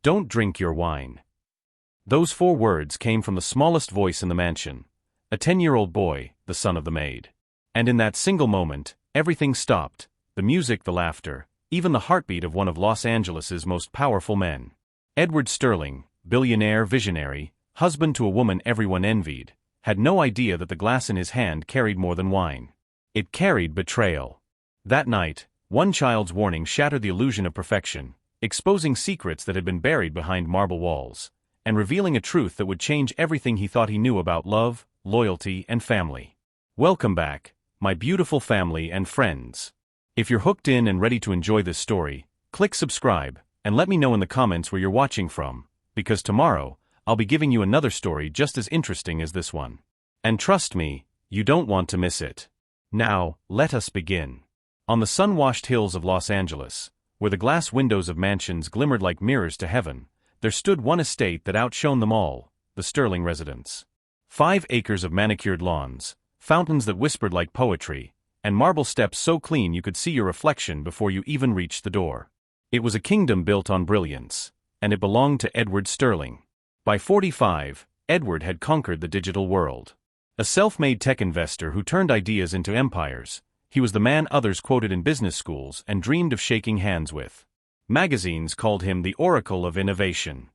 Don't drink your wine. Those 4 words came from the smallest voice in the mansion, a 10-year-old boy, the son of the maid. And in that single moment, everything stopped, the music, the laughter, even the heartbeat of one of Los Angeles's most powerful men. Edward Sterling, billionaire, visionary, husband to a woman everyone envied, had no idea that the glass in his hand carried more than wine. It carried betrayal. That night, one child's warning shattered the illusion of perfection, exposing secrets that had been buried behind marble walls, and revealing a truth that would change everything he thought he knew about love, loyalty, and family. Welcome back, my beautiful family and friends. If you're hooked in and ready to enjoy this story, click subscribe, and let me know in the comments where you're watching from, because tomorrow, I'll be giving you another story just as interesting as this one. And trust me, you don't want to miss it. Now, let us begin. On the sun-washed hills of Los Angeles, where the glass windows of mansions glimmered like mirrors to heaven, there stood one estate that outshone them all, the Sterling residence. 5 acres of manicured lawns, fountains that whispered like poetry, and marble steps so clean you could see your reflection before you even reached the door. It was a kingdom built on brilliance, and it belonged to Edward Sterling. By 45, Edward had conquered the digital world. A self-made tech investor who turned ideas into empires, he was the man others quoted in business schools and dreamed of shaking hands with. Magazines called him the Oracle of Innovation.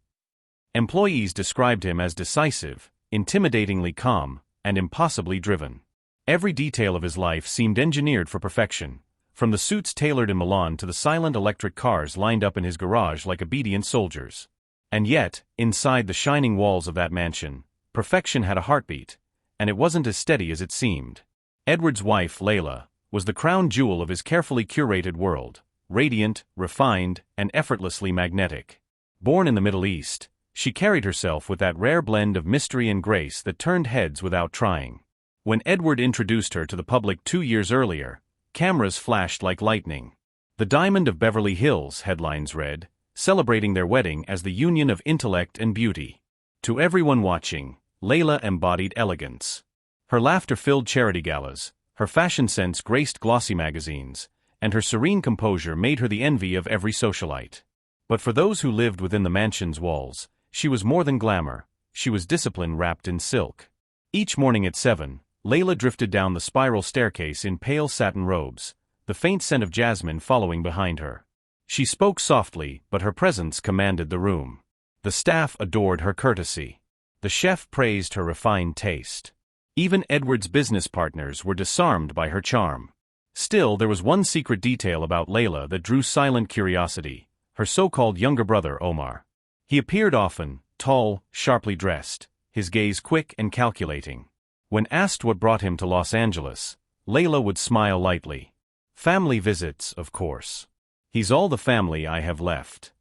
Employees described him as decisive, intimidatingly calm, and impossibly driven. Every detail of his life seemed engineered for perfection, from the suits tailored in Milan to the silent electric cars lined up in his garage like obedient soldiers. And yet, inside the shining walls of that mansion, perfection had a heartbeat, and it wasn't as steady as it seemed. Edward's wife, Layla, was the crown jewel of his carefully curated world, radiant, refined, and effortlessly magnetic. Born in the Middle East, she carried herself with that rare blend of mystery and grace that turned heads without trying. When Edward introduced her to the public 2 years earlier, cameras flashed like lightning. "The Diamond of Beverly Hills," headlines read, celebrating their wedding as the union of intellect and beauty. To everyone watching, Layla embodied elegance. Her laughter filled charity galas, her fashion sense graced glossy magazines, and her serene composure made her the envy of every socialite. But for those who lived within the mansion's walls, she was more than glamour, she was discipline wrapped in silk. Each morning at 7, Layla drifted down the spiral staircase in pale satin robes, the faint scent of jasmine following behind her. She spoke softly, but her presence commanded the room. The staff adored her courtesy. The chef praised her refined taste. Even Edward's business partners were disarmed by her charm. Still, there was one secret detail about Layla that drew silent curiosity: her so-called younger brother, Omar. He appeared often, tall, sharply dressed, his gaze quick and calculating. When asked what brought him to Los Angeles, Layla would smile lightly. "Family visits, of course. He's all the family I have left."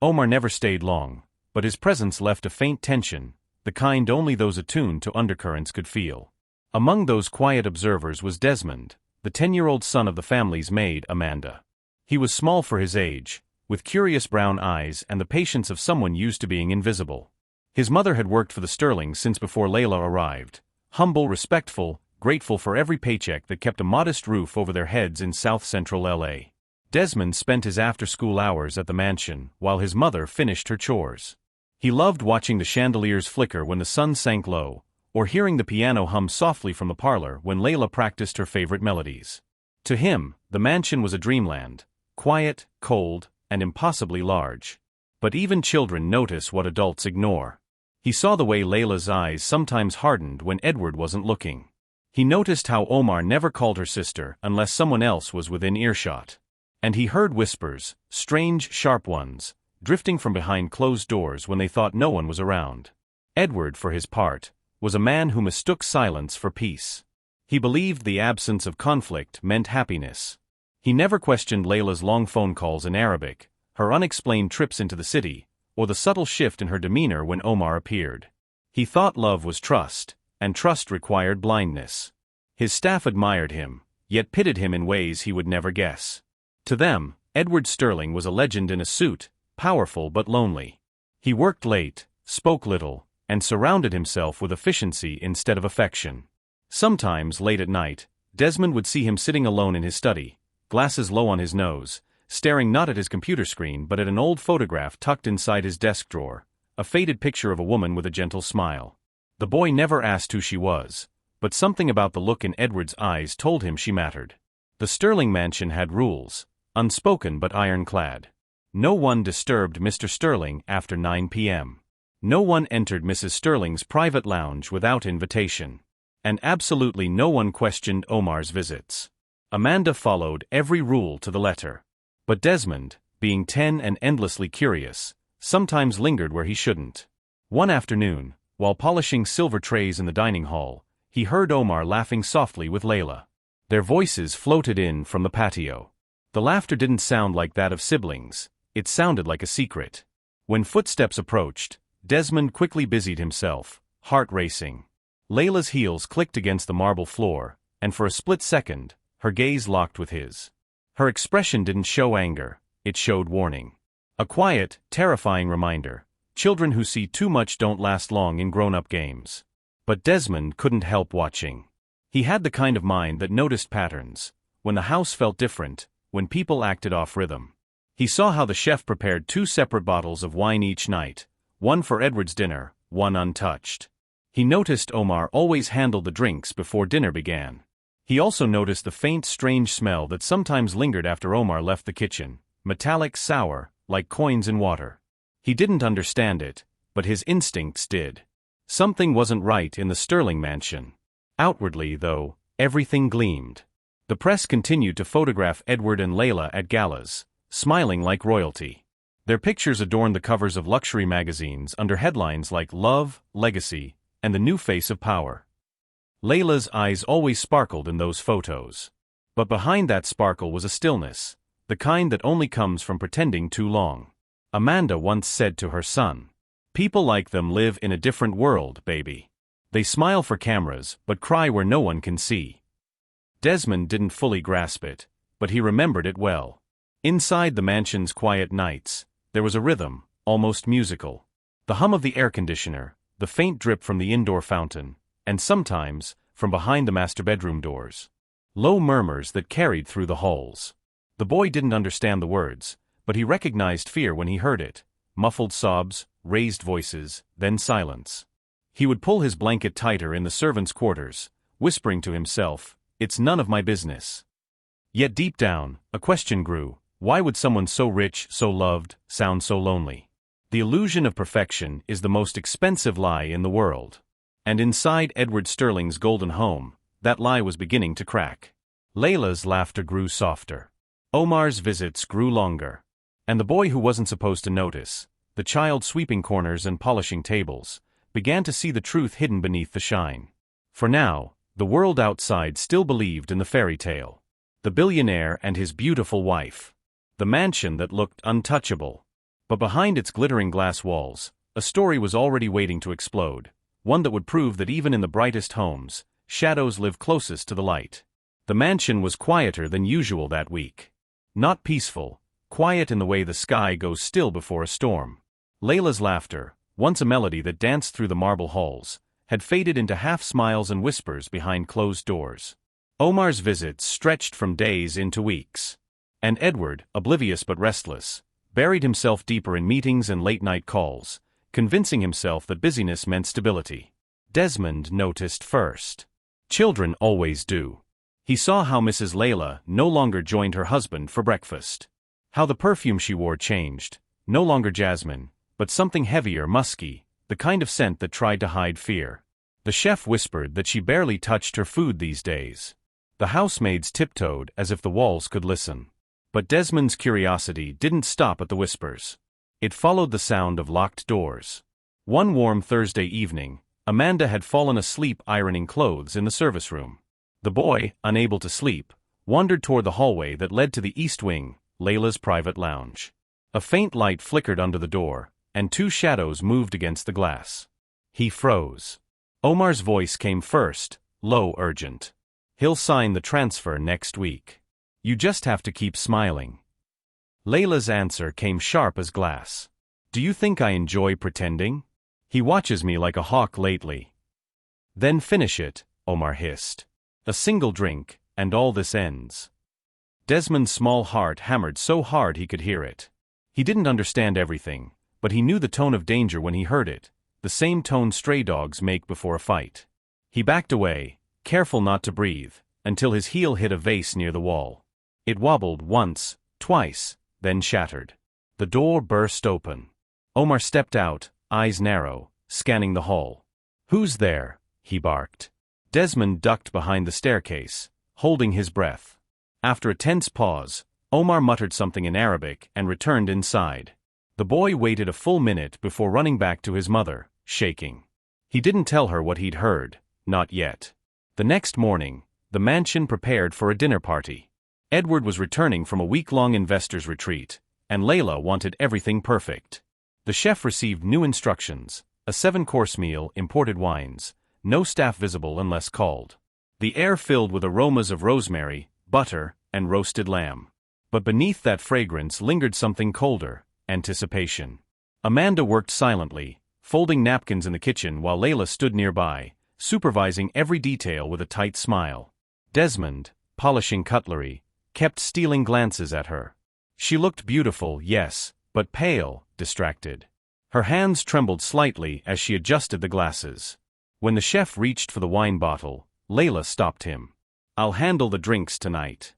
Omar never stayed long, but his presence left a faint tension, the kind only those attuned to undercurrents could feel. Among those quiet observers was Desmond, the 10-year-old son of the family's maid, Amanda. He was small for his age, with curious brown eyes and the patience of someone used to being invisible. His mother had worked for the Sterlings since before Layla arrived, humble, respectful, grateful for every paycheck that kept a modest roof over their heads in south-central LA. Desmond spent his after-school hours at the mansion while his mother finished her chores. He loved watching the chandeliers flicker when the sun sank low, or hearing the piano hum softly from the parlor when Layla practiced her favorite melodies. To him, the mansion was a dreamland, quiet, cold, and impossibly large. But even children notice what adults ignore. He saw the way Layla's eyes sometimes hardened when Edward wasn't looking. He noticed how Omar never called her sister unless someone else was within earshot. And he heard whispers, strange, sharp ones, drifting from behind closed doors when they thought no one was around. Edward, for his part, was a man who mistook silence for peace. He believed the absence of conflict meant happiness. He never questioned Layla's long phone calls in Arabic, her unexplained trips into the city, or the subtle shift in her demeanor when Omar appeared. He thought love was trust, and trust required blindness. His staff admired him, yet pitted him in ways he would never guess. To them, Edward Sterling was a legend in a suit, powerful but lonely. He worked late, spoke little, and surrounded himself with efficiency instead of affection. Sometimes, late at night, Desmond would see him sitting alone in his study, glasses low on his nose, staring not at his computer screen but at an old photograph tucked inside his desk drawer, a faded picture of a woman with a gentle smile. The boy never asked who she was, but something about the look in Edward's eyes told him she mattered. The Sterling mansion had rules, unspoken but ironclad. No one disturbed Mr. Sterling after 9 p.m. No one entered Mrs. Sterling's private lounge without invitation. And absolutely no one questioned Omar's visits. Amanda followed every rule to the letter. But Desmond, being 10 and endlessly curious, sometimes lingered where he shouldn't. One afternoon, while polishing silver trays in the dining hall, he heard Omar laughing softly with Layla. Their voices floated in from the patio. The laughter didn't sound like that of siblings, it sounded like a secret. When footsteps approached, Desmond quickly busied himself, heart racing. Layla's heels clicked against the marble floor, and for a split second, her gaze locked with his. Her expression didn't show anger, it showed warning. A quiet, terrifying reminder. Children who see too much don't last long in grown-up games. But Desmond couldn't help watching. He had the kind of mind that noticed patterns, when the house felt different, when people acted off rhythm. He saw how the chef prepared 2 separate bottles of wine each night, one for Edward's dinner, one untouched. He noticed Omar always handled the drinks before dinner began. He also noticed the faint, strange smell that sometimes lingered after Omar left the kitchen, metallic, sour, like coins in water. He didn't understand it, but his instincts did. Something wasn't right in the Sterling mansion. Outwardly, though, everything gleamed. The press continued to photograph Edward and Layla at galas, smiling like royalty. Their pictures adorned the covers of luxury magazines under headlines like Love, Legacy, and The New Face of Power. Layla's eyes always sparkled in those photos. But behind that sparkle was a stillness, the kind that only comes from pretending too long. Amanda once said to her son, "People like them live in a different world, baby. They smile for cameras but cry where no one can see." Desmond didn't fully grasp it, but he remembered it well. Inside the mansion's quiet nights, there was a rhythm, almost musical. The hum of the air conditioner, the faint drip from the indoor fountain, and sometimes, from behind the master bedroom doors, low murmurs that carried through the halls. The boy didn't understand the words, but he recognized fear when he heard it, muffled sobs, raised voices, then silence. He would pull his blanket tighter in the servants' quarters, whispering to himself, "It's none of my business." Yet deep down, a question grew. Why would someone so rich, so loved, sound so lonely? The illusion of perfection is the most expensive lie in the world. And inside Edward Sterling's golden home, that lie was beginning to crack. Layla's laughter grew softer. Omar's visits grew longer. And the boy who wasn't supposed to notice, the child sweeping corners and polishing tables, began to see the truth hidden beneath the shine. For now, the world outside still believed in the fairy tale. The billionaire and his beautiful wife. The mansion that looked untouchable. But behind its glittering glass walls, a story was already waiting to explode, one that would prove that even in the brightest homes, shadows live closest to the light. The mansion was quieter than usual that week. Not peaceful, quiet in the way the sky goes still before a storm. Layla's laughter, once a melody that danced through the marble halls, had faded into half-smiles and whispers behind closed doors. Omar's visits stretched from days into weeks. And Edward, oblivious but restless, buried himself deeper in meetings and late-night calls, convincing himself that busyness meant stability. Desmond noticed first. Children always do. He saw how Mrs. Layla no longer joined her husband for breakfast. How the perfume she wore changed, no longer jasmine, but something heavier, musky, the kind of scent that tried to hide fear. The chef whispered that she barely touched her food these days. The housemaids tiptoed as if the walls could listen. But Desmond's curiosity didn't stop at the whispers. It followed the sound of locked doors. One warm Thursday evening, Amanda had fallen asleep ironing clothes in the service room. The boy, unable to sleep, wandered toward the hallway that led to the east wing, Layla's private lounge. A faint light flickered under the door, and 2 shadows moved against the glass. He froze. Omar's voice came first, low, urgent. "He'll sign the transfer next week. You just have to keep smiling." Layla's answer came sharp as glass. "Do you think I enjoy pretending? He watches me like a hawk lately." "Then finish it," Omar hissed. "A single drink, and all this ends." Desmond's small heart hammered so hard he could hear it. He didn't understand everything, but he knew the tone of danger when he heard it, the same tone stray dogs make before a fight. He backed away, careful not to breathe, until his heel hit a vase near the wall. It wobbled once, twice, then shattered. The door burst open. Omar stepped out, eyes narrow, scanning the hall. "Who's there?" he barked. Desmond ducked behind the staircase, holding his breath. After a tense pause, Omar muttered something in Arabic and returned inside. The boy waited a full minute before running back to his mother, shaking. He didn't tell her what he'd heard, not yet. The next morning, the mansion prepared for a dinner party. Edward was returning from a week-long investors' retreat, and Layla wanted everything perfect. The chef received new instructions: a 7-course meal, imported wines, no staff visible unless called. The air filled with aromas of rosemary, butter, and roasted lamb. But beneath that fragrance lingered something colder: anticipation. Amanda worked silently, folding napkins in the kitchen while Layla stood nearby, supervising every detail with a tight smile. Desmond, polishing cutlery, kept stealing glances at her. She looked beautiful, yes, but pale, distracted. Her hands trembled slightly as she adjusted the glasses. When the chef reached for the wine bottle, Layla stopped him. "I'll handle the drinks tonight."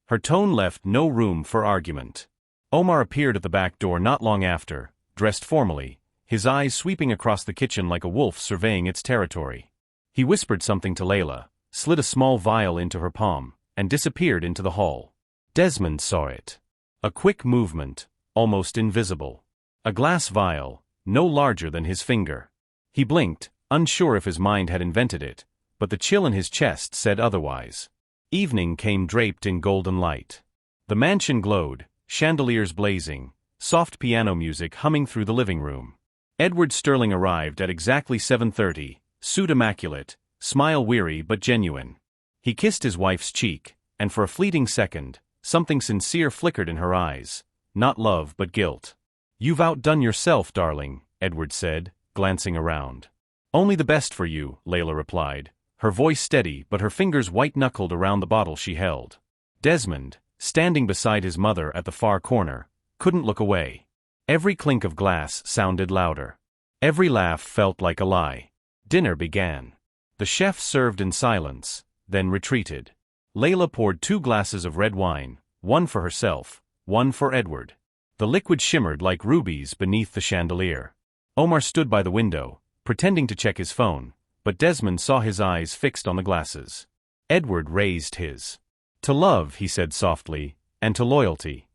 Her tone left no room for argument. Omar appeared at the back door not long after, dressed formally, his eyes sweeping across the kitchen like a wolf surveying its territory. He whispered something to Layla, slid a small vial into her palm, and disappeared into the hall. Desmond saw it. A quick movement, almost invisible. A glass vial, no larger than his finger. He blinked, unsure if his mind had invented it, but the chill in his chest said otherwise. Evening came draped in golden light. The mansion glowed, chandeliers blazing, soft piano music humming through the living room. Edward Sterling arrived at exactly 7:30, suit immaculate, smile weary but genuine. He kissed his wife's cheek, and for a fleeting second, something sincere flickered in her eyes, not love but guilt. "You've outdone yourself, darling," Edward said, glancing around. "Only the best for you," Layla replied, her voice steady but her fingers white-knuckled around the bottle she held. Desmond, standing beside his mother at the far corner, couldn't look away. Every clink of glass sounded louder. Every laugh felt like a lie. Dinner began. The chef served in silence, then retreated. Layla poured 2 glasses of red wine, one for herself, one for Edward. The liquid shimmered like rubies beneath the chandelier. Omar stood by the window, pretending to check his phone, but Desmond saw his eyes fixed on the glasses. Edward raised his. "To love," he said softly, "and to loyalty."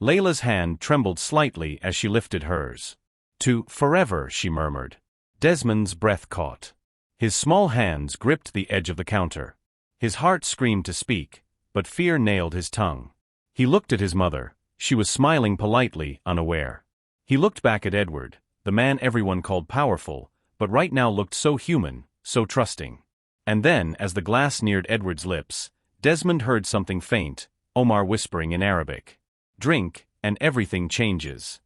Layla's hand trembled slightly as she lifted hers. "To forever," she murmured. Desmond's breath caught. His small hands gripped the edge of the counter. His heart screamed to speak, but fear nailed his tongue. He looked at his mother. She was smiling politely, unaware. He looked back at Edward, the man everyone called powerful, but right now looked so human, so trusting. And then, as the glass neared Edward's lips, Desmond heard something faint, Omar whispering in Arabic. "Drink, and everything changes."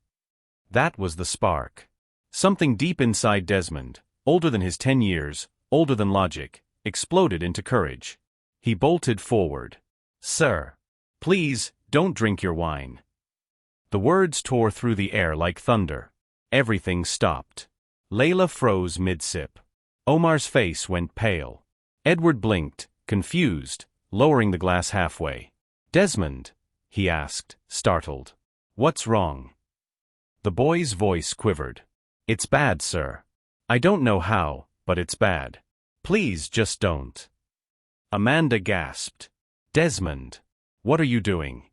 That was the spark. Something deep inside Desmond, older than his 10 years, older than logic, exploded into courage. He bolted forward. "Sir, please, don't drink your wine." The words tore through the air like thunder. Everything stopped. Layla froze mid-sip. Omar's face went pale. Edward blinked, confused, lowering the glass halfway. "Desmond?" he asked, startled. "What's wrong?" The boy's voice quivered. "It's bad, sir. I don't know how, but it's bad. Please just don't." Amanda gasped. "Desmond, what are you doing?"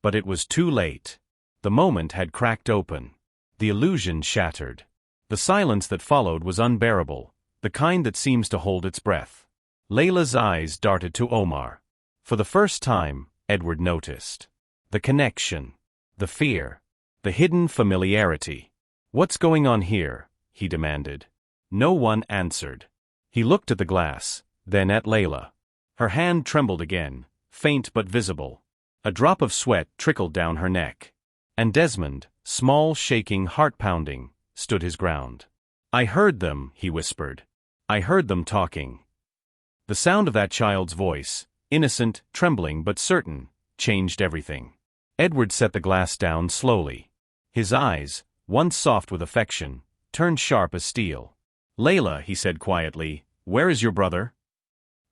But it was too late. The moment had cracked open. The illusion shattered. The silence that followed was unbearable, the kind that seems to hold its breath. Layla's eyes darted to Omar. For the first time, Edward noticed. The connection. The fear. The hidden familiarity. "What's going on here?" he demanded. No one answered. He looked at the glass, then at Layla. Her hand trembled again, faint but visible. A drop of sweat trickled down her neck. And Desmond, small, shaking, heart-pounding, stood his ground. "I heard them," he whispered. "I heard them talking." The sound of that child's voice, innocent, trembling but certain, changed everything. Edward set the glass down slowly. His eyes, once soft with affection, turned sharp as steel. "Layla," he said quietly, "where is your brother?"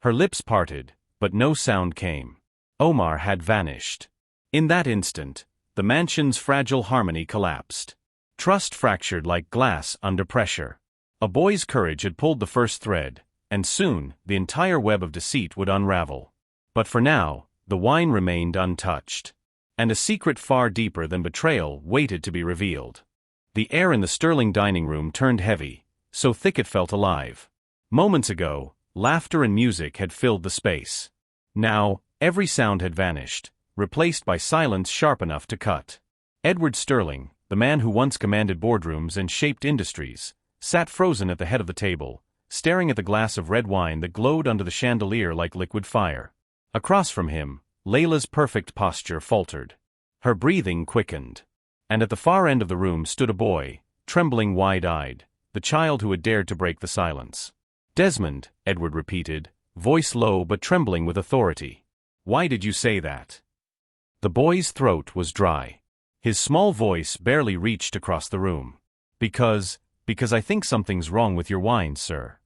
Her lips parted, but no sound came. Omar had vanished. In that instant, the mansion's fragile harmony collapsed. Trust fractured like glass under pressure. A boy's courage had pulled the first thread, and soon, the entire web of deceit would unravel. But for now, the wine remained untouched. And a secret far deeper than betrayal waited to be revealed. The air in the Sterling dining room turned heavy, so thick it felt alive. Moments ago, laughter and music had filled the space. Now, every sound had vanished, replaced by silence sharp enough to cut. Edward Sterling, the man who once commanded boardrooms and shaped industries, sat frozen at the head of the table, staring at the glass of red wine that glowed under the chandelier like liquid fire. Across from him, Layla's perfect posture faltered. Her breathing quickened. And at the far end of the room stood a boy, trembling wide-eyed, the child who had dared to break the silence. "Desmond," Edward repeated, voice low but trembling with authority. "Why did you say that?" The boy's throat was dry. His small voice barely reached across the room. Because I think something's wrong with your wine, sir."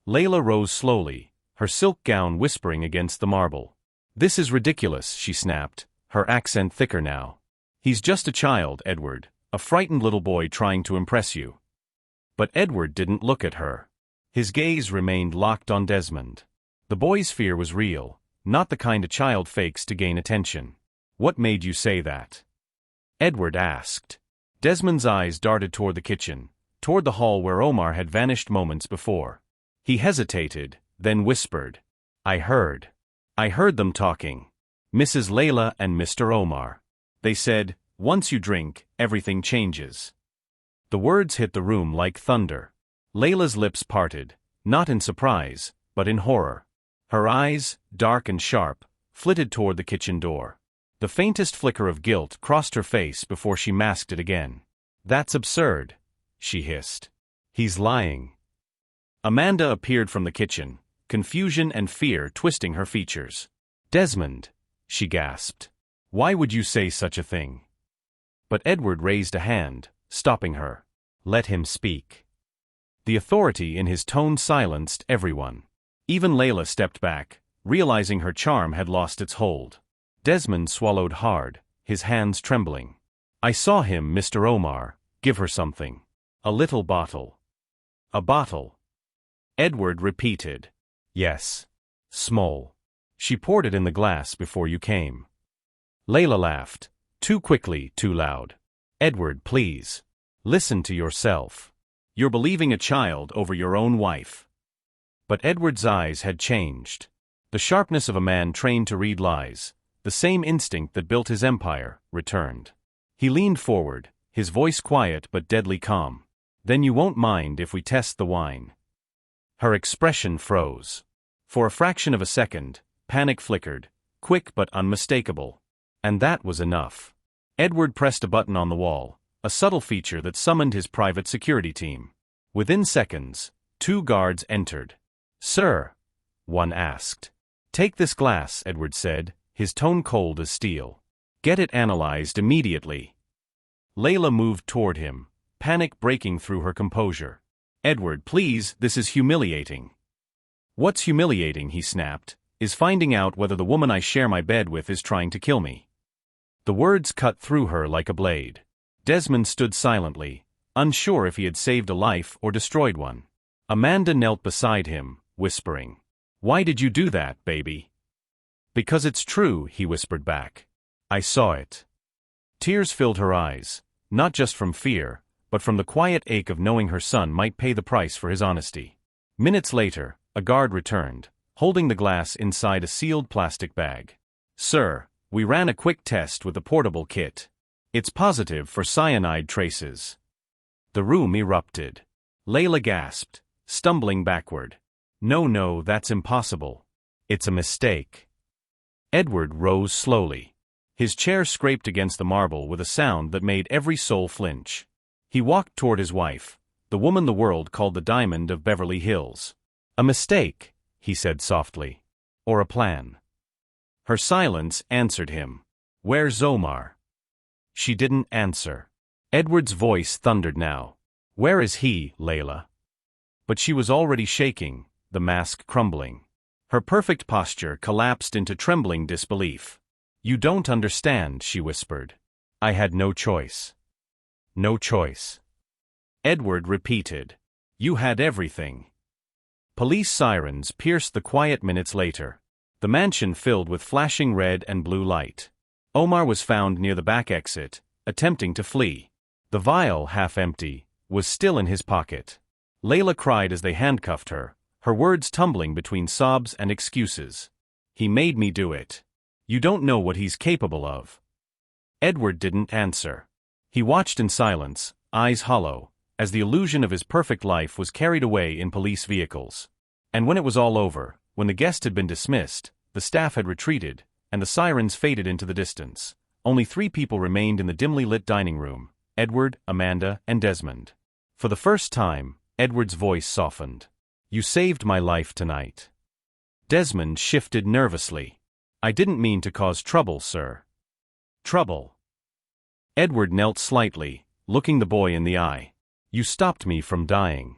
Layla rose slowly, her silk gown whispering against the marble. "This is ridiculous," she snapped, her accent thicker now. "He's just a child, Edward, a frightened little boy trying to impress you." But Edward didn't look at her. His gaze remained locked on Desmond. The boy's fear was real, not the kind a child fakes to gain attention. "What made you say that?" Edward asked. Desmond's eyes darted toward the kitchen, toward the hall where Omar had vanished moments before. He hesitated, then whispered, I heard them talking. Mrs. Layla and Mr. Omar. They said, once you drink, everything changes." The words hit the room like thunder. Layla's lips parted, not in surprise, but in horror. Her eyes, dark and sharp, flitted toward the kitchen door. The faintest flicker of guilt crossed her face before she masked it again. "That's absurd," she hissed. "He's lying." Amanda appeared from the kitchen, confusion and fear twisting her features. "Desmond," she gasped. "Why would you say such a thing?" But Edward raised a hand, stopping her. "Let him speak." The authority in his tone silenced everyone. Even Layla stepped back, realizing her charm had lost its hold. Desmond swallowed hard, his hands trembling. "I saw him, Mr. Omar, give her something. A little bottle." "A bottle?" Edward repeated. "Yes. Small. She poured it in the glass before you came." Layla laughed, too quickly, too loud. "Edward, please. Listen to yourself. You're believing a child over your own wife." But Edward's eyes had changed. The sharpness of a man trained to read lies, the same instinct that built his empire, returned. He leaned forward, his voice quiet but deadly calm. "Then you won't mind if we test the wine." Her expression froze. For a fraction of a second, panic flickered, quick but unmistakable. And that was enough. Edward pressed a button on the wall, a subtle feature that summoned his private security team. Within seconds, 2 guards entered. "Sir," one asked. "Take this glass," Edward said, his tone cold as steel. "Get it analyzed immediately." Layla moved toward him, panic breaking through her composure. "Edward, please, this is humiliating." "What's humiliating," he snapped, "is finding out whether the woman I share my bed with is trying to kill me." The words cut through her like a blade. Desmond stood silently, unsure if he had saved a life or destroyed one. Amanda knelt beside him, whispering, "Why did you do that, baby?" "Because it's true," he whispered back. "I saw it." Tears filled her eyes, not just from fear, but from the quiet ache of knowing her son might pay the price for his honesty. Minutes later, a guard returned, holding the glass inside a sealed plastic bag. "Sir, we ran a quick test with the portable kit. It's positive for cyanide traces." The room erupted. Layla gasped, stumbling backward. No, that's impossible. It's a mistake." Edward rose slowly. His chair scraped against the marble with a sound that made every soul flinch. He walked toward his wife, the woman the world called the Diamond of Beverly Hills. "A mistake," he said softly. "Or a plan." Her silence answered him. "Where's Omar?" She didn't answer. Edward's voice thundered now. "Where is he, Layla?" But she was already shaking, the mask crumbling. Her perfect posture collapsed into trembling disbelief. "You don't understand," she whispered. "I had no choice." "No choice." Edward repeated. "You had everything." Police sirens pierced the quiet minutes later. The mansion filled with flashing red and blue light. Omar was found near the back exit, attempting to flee. The vial, half empty, was still in his pocket. Layla cried as they handcuffed her, her words tumbling between sobs and excuses. "He made me do it. You don't know what he's capable of." Edward didn't answer. He watched in silence, eyes hollow, as the illusion of his perfect life was carried away in police vehicles. And when it was all over, when the guest had been dismissed, the staff had retreated, and the sirens faded into the distance, only 3 people remained in the dimly lit dining room: Edward, Amanda, and Desmond. For the first time, Edward's voice softened. "You saved my life tonight." Desmond shifted nervously. "I didn't mean to cause trouble, sir." "Trouble?" Edward knelt slightly, looking the boy in the eye. "You stopped me from dying."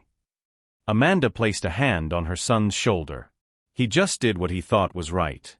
Amanda placed a hand on her son's shoulder. "He just did what he thought was right."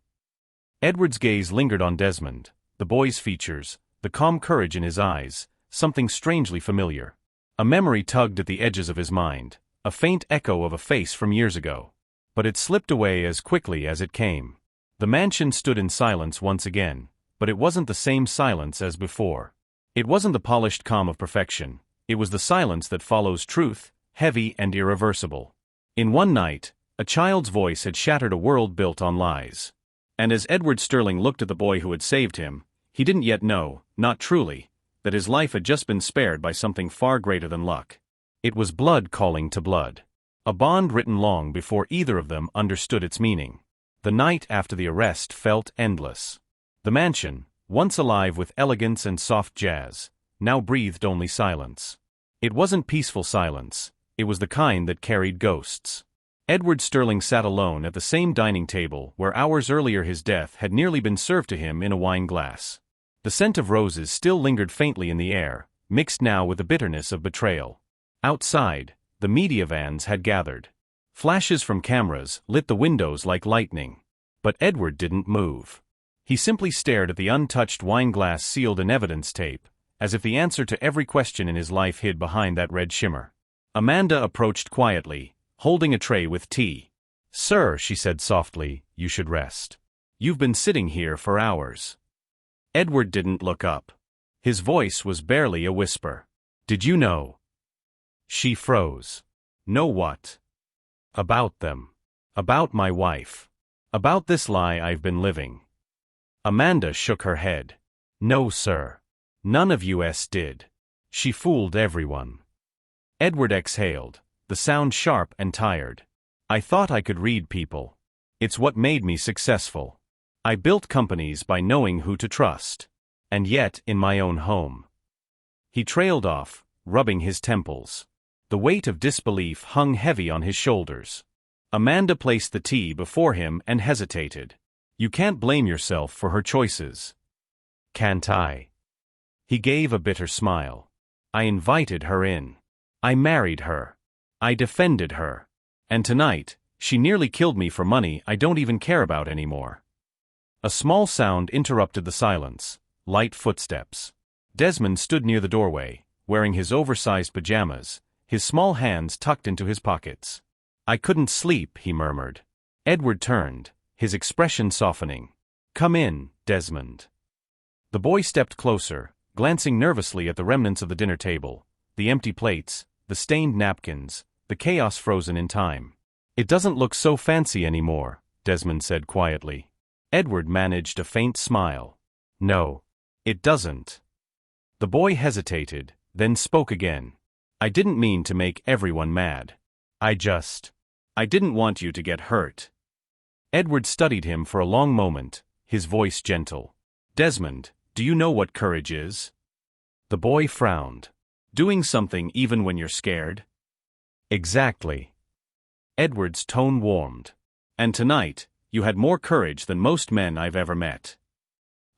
Edward's gaze lingered on Desmond, the boy's features, the calm courage in his eyes, something strangely familiar. A memory tugged at the edges of his mind, a faint echo of a face from years ago. But it slipped away as quickly as it came. The mansion stood in silence once again, but it wasn't the same silence as before. It wasn't the polished calm of perfection. It was the silence that follows truth, heavy and irreversible. In one night, a child's voice had shattered a world built on lies. And as Edward Sterling looked at the boy who had saved him, he didn't yet know, not truly, that his life had just been spared by something far greater than luck. It was blood calling to blood. A bond written long before either of them understood its meaning. The night after the arrest felt endless. The mansion, once alive with elegance and soft jazz, now breathed only silence. It wasn't peaceful silence, it was the kind that carried ghosts. Edward Sterling sat alone at the same dining table where hours earlier his death had nearly been served to him in a wine glass. The scent of roses still lingered faintly in the air, mixed now with the bitterness of betrayal. Outside, the media vans had gathered. Flashes from cameras lit the windows like lightning. But Edward didn't move. He simply stared at the untouched wine glass sealed in evidence tape, as if the answer to every question in his life hid behind that red shimmer. Amanda approached quietly, holding a tray with tea. "Sir," she said softly, "you should rest. You've been sitting here for hours." Edward didn't look up. His voice was barely a whisper. "Did you know?" She froze. "Know what?" "About them. About my wife. About this lie I've been living." Amanda shook her head. "No, sir. None of us did. She fooled everyone." Edward exhaled, the sound sharp and tired. "I thought I could read people. It's what made me successful. I built companies by knowing who to trust. And yet, in my own home." He trailed off, rubbing his temples. The weight of disbelief hung heavy on his shoulders. Amanda placed the tea before him and hesitated. "You can't blame yourself for her choices." "Can't I?" He gave a bitter smile. "I invited her in. I married her. I defended her. And tonight, she nearly killed me for money I don't even care about anymore." A small sound interrupted the silence. Light footsteps. Desmond stood near the doorway, wearing his oversized pajamas, his small hands tucked into his pockets. "I couldn't sleep," he murmured. Edward turned, his expression softening. "Come in, Desmond." The boy stepped closer, glancing nervously at the remnants of the dinner table, the empty plates, the stained napkins, the chaos frozen in time. "It doesn't look so fancy anymore," Desmond said quietly. Edward managed a faint smile. "No, it doesn't." The boy hesitated, then spoke again. "I didn't mean to make everyone mad. I didn't want you to get hurt." Edward studied him for a long moment, his voice gentle. "Desmond, do you know what courage is?" The boy frowned. "Doing something even when you're scared?" "Exactly." Edward's tone warmed. "And tonight, you had more courage than most men I've ever met."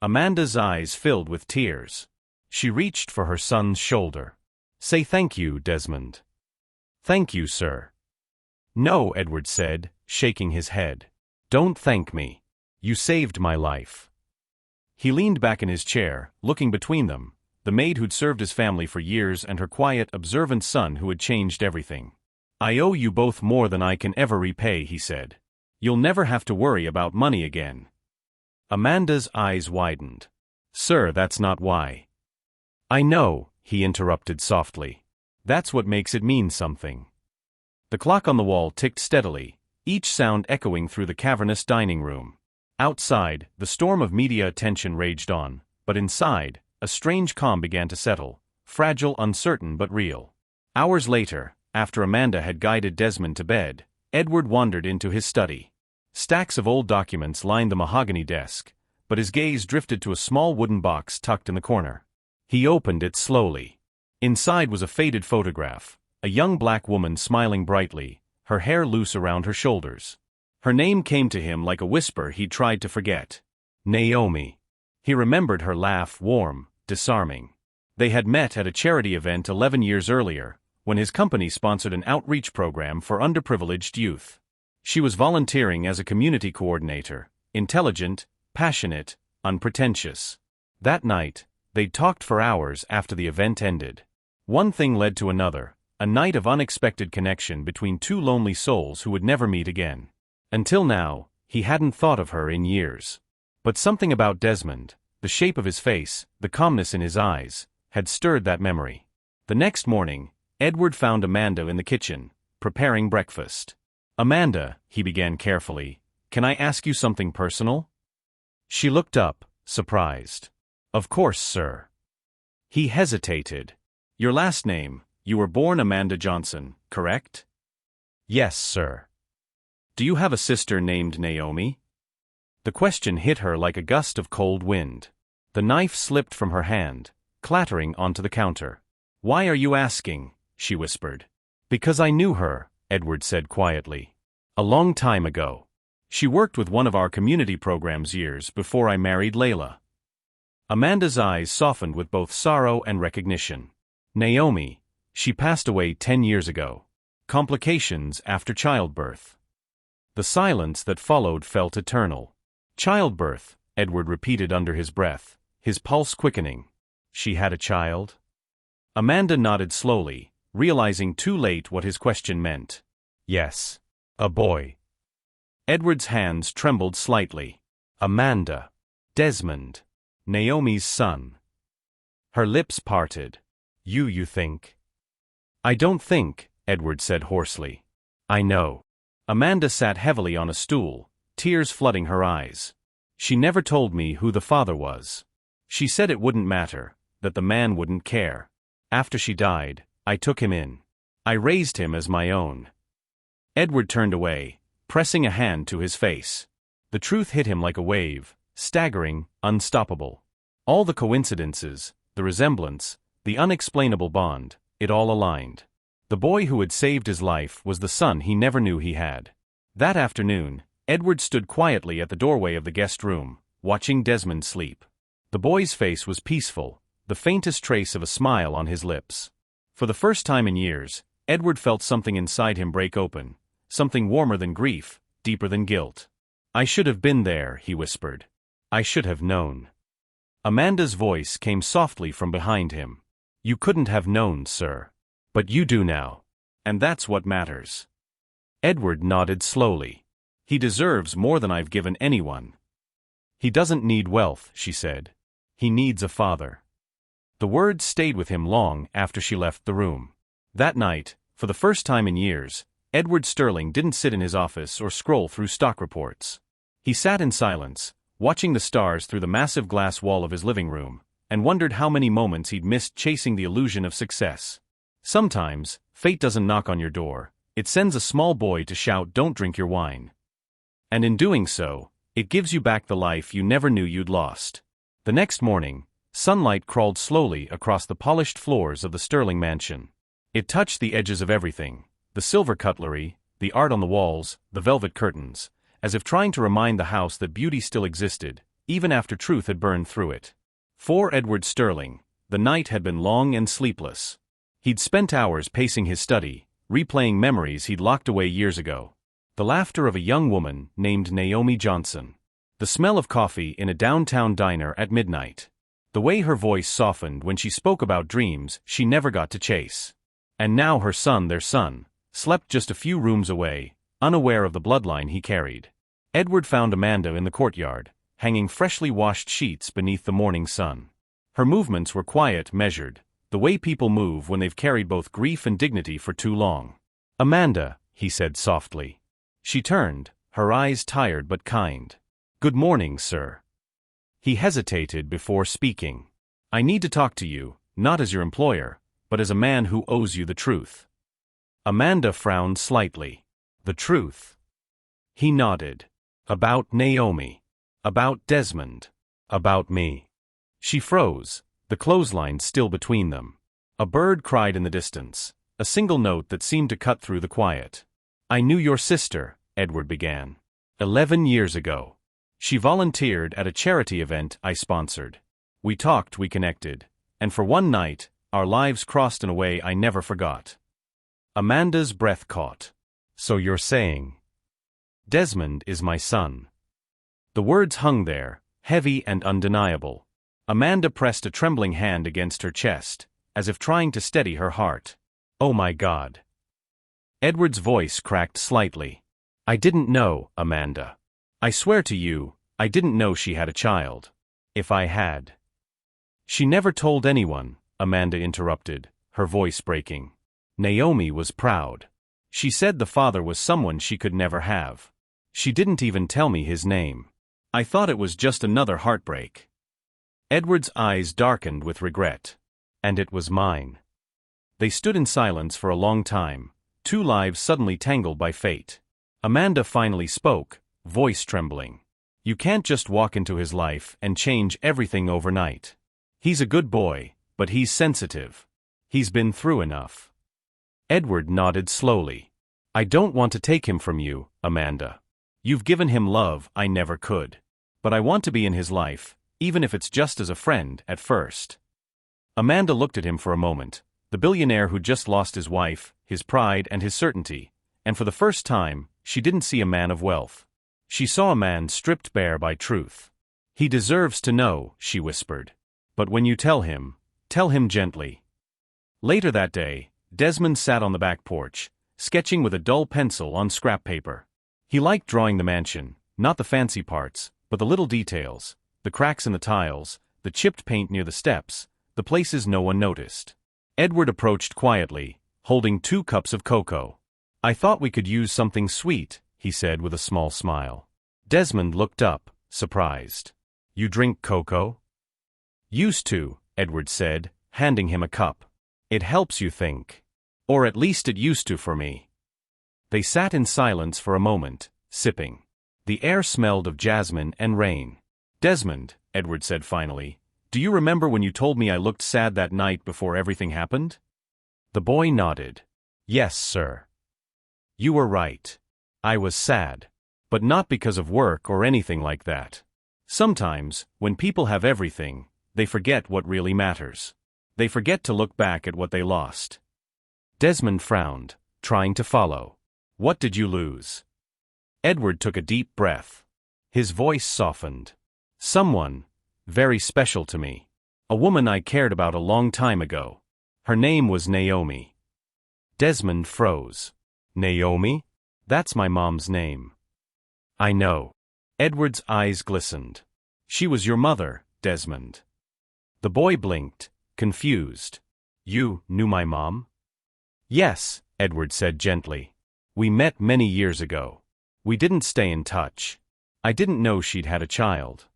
Amanda's eyes filled with tears. She reached for her son's shoulder. "Say thank you, Desmond." "Thank you, sir." "No," Edward said, shaking his head. "Don't thank me. You saved my life." He leaned back in his chair, looking between them, the maid who'd served his family for years and her quiet, observant son who had changed everything. "I owe you both more than I can ever repay," he said. "You'll never have to worry about money again." Amanda's eyes widened. "Sir, that's not why." "I know," he interrupted softly. "That's what makes it mean something." The clock on the wall ticked steadily, each sound echoing through the cavernous dining room. Outside, the storm of media attention raged on, but inside, a strange calm began to settle, fragile, uncertain but real. Hours later, after Amanda had guided Desmond to bed, Edward wandered into his study. Stacks of old documents lined the mahogany desk, but his gaze drifted to a small wooden box tucked in the corner. He opened it slowly. Inside was a faded photograph, a young black woman smiling brightly, her hair loose around her shoulders. Her name came to him like a whisper he'd tried to forget. Naomi. He remembered her laugh, warm, disarming. They had met at a charity event 11 years earlier, when his company sponsored an outreach program for underprivileged youth. She was volunteering as a community coordinator, intelligent, passionate, unpretentious. That night, they talked for hours after the event ended. One thing led to another, a night of unexpected connection between two lonely souls who would never meet again. Until now, he hadn't thought of her in years. But something about Desmond, the shape of his face, the calmness in his eyes, had stirred that memory. The next morning, Edward found Amanda in the kitchen, preparing breakfast. "Amanda," he began carefully, "can I ask you something personal?" She looked up, surprised. "Of course, sir." He hesitated. "Your last name, you were born Amanda Johnson, correct?" "Yes, sir." "Do you have a sister named Naomi?" The question hit her like a gust of cold wind. The knife slipped from her hand, clattering onto the counter. "Why are you asking?" she whispered. "Because I knew her," Edward said quietly. "A long time ago. She worked with one of our community programs years before I married Layla." Amanda's eyes softened with both sorrow and recognition. "Naomi, she passed away 10 years ago. Complications after childbirth." The silence that followed felt eternal. "Childbirth," Edward repeated under his breath, his pulse quickening. "She had a child?" Amanda nodded slowly, realizing too late what his question meant. "Yes. A boy." Edward's hands trembled slightly. "Amanda. Desmond. Naomi's son." Her lips parted. You think?" "I don't think," Edward said hoarsely. "I know." Amanda sat heavily on a stool, tears flooding her eyes. "She never told me who the father was. She said it wouldn't matter, that the man wouldn't care. After she died, I took him in. I raised him as my own." Edward turned away, pressing a hand to his face. The truth hit him like a wave, staggering, unstoppable. All the coincidences, the resemblance, the unexplainable bond, it all aligned. The boy who had saved his life was the son he never knew he had. That afternoon, Edward stood quietly at the doorway of the guest room, watching Desmond sleep. The boy's face was peaceful, the faintest trace of a smile on his lips. For the first time in years, Edward felt something inside him break open, something warmer than grief, deeper than guilt. "I should have been there," he whispered. "I should have known." Amanda's voice came softly from behind him. "You couldn't have known, sir. But you do now. And that's what matters." Edward nodded slowly. "He deserves more than I've given anyone." "He doesn't need wealth," she said. "He needs a father." The words stayed with him long after she left the room. That night, for the first time in years, Edward Sterling didn't sit in his office or scroll through stock reports. He sat in silence, watching the stars through the massive glass wall of his living room, and wondered how many moments he'd missed chasing the illusion of success. Sometimes, fate doesn't knock on your door, it sends a small boy to shout, "Don't drink your wine." And in doing so, it gives you back the life you never knew you'd lost. The next morning, sunlight crawled slowly across the polished floors of the Sterling mansion. It touched the edges of everything, the silver cutlery, the art on the walls, the velvet curtains, as if trying to remind the house that beauty still existed, even after truth had burned through it. For Edward Sterling, the night had been long and sleepless. He'd spent hours pacing his study, replaying memories he'd locked away years ago. The laughter of a young woman named Naomi Johnson. The smell of coffee in a downtown diner at midnight. The way her voice softened when she spoke about dreams she never got to chase. And now her son, their son, slept just a few rooms away, unaware of the bloodline he carried. Edward found Amanda in the courtyard, hanging freshly washed sheets beneath the morning sun. Her movements were quiet, measured, the way people move when they've carried both grief and dignity for too long. "Amanda," he said softly. She turned, her eyes tired but kind. "Good morning, sir." He hesitated before speaking. "I need to talk to you, not as your employer, but as a man who owes you the truth." Amanda frowned slightly. "The truth?" He nodded. "About Naomi. About Desmond. About me." She froze, the clothesline still between them. A bird cried in the distance, a single note that seemed to cut through the quiet. "I knew your sister," Edward began. 11 years ago. She volunteered at a charity event I sponsored. We talked, we connected, and for one night, our lives crossed in a way I never forgot." Amanda's breath caught. "So you're saying Desmond is my son?" The words hung there, heavy and undeniable. Amanda pressed a trembling hand against her chest, as if trying to steady her heart. "Oh my God." Edward's voice cracked slightly. "I didn't know, Amanda. I swear to you, I didn't know she had a child. If I had—" "She never told anyone," Amanda interrupted, her voice breaking. "Naomi was proud. She said the father was someone she could never have. She didn't even tell me his name. I thought it was just another heartbreak." Edward's eyes darkened with regret. "And it was mine." They stood in silence for a long time, two lives suddenly tangled by fate. Amanda finally spoke, voice trembling. "You can't just walk into his life and change everything overnight. He's a good boy, but he's sensitive. He's been through enough." Edward nodded slowly. "I don't want to take him from you, Amanda. You've given him love I never could. But I want to be in his life, even if it's just as a friend at first." Amanda looked at him for a moment, the billionaire who just lost his wife, his pride and his certainty, and for the first time, she didn't see a man of wealth. She saw a man stripped bare by truth. "He deserves to know," she whispered. "But when you tell him gently." Later that day, Desmond sat on the back porch, sketching with a dull pencil on scrap paper. He liked drawing the mansion, not the fancy parts, but the little details, the cracks in the tiles, the chipped paint near the steps, the places no one noticed. Edward approached quietly, holding 2 cups of cocoa. "I thought we could use something sweet," he said with a small smile. Desmond looked up, surprised. "You drink cocoa?" "Used to," Edward said, handing him a cup. "It helps you think. Or at least it used to for me." They sat in silence for a moment, sipping. The air smelled of jasmine and rain. "Desmond," Edward said finally, "do you remember when you told me I looked sad that night before everything happened?" The boy nodded. "Yes, sir. You were right. I was sad. But not because of work or anything like that. Sometimes, when people have everything, they forget what really matters. They forget to look back at what they lost." Desmond frowned, trying to follow. "What did you lose?" Edward took a deep breath. His voice softened. "Someone very special to me. A woman I cared about a long time ago. Her name was Naomi." Desmond froze. "Naomi? That's my mom's name." "I know." Edward's eyes glistened. "She was your mother, Desmond." The boy blinked, confused. "You knew my mom?" "Yes," Edward said gently. "We met many years ago. We didn't stay in touch. I didn't know she'd had a child."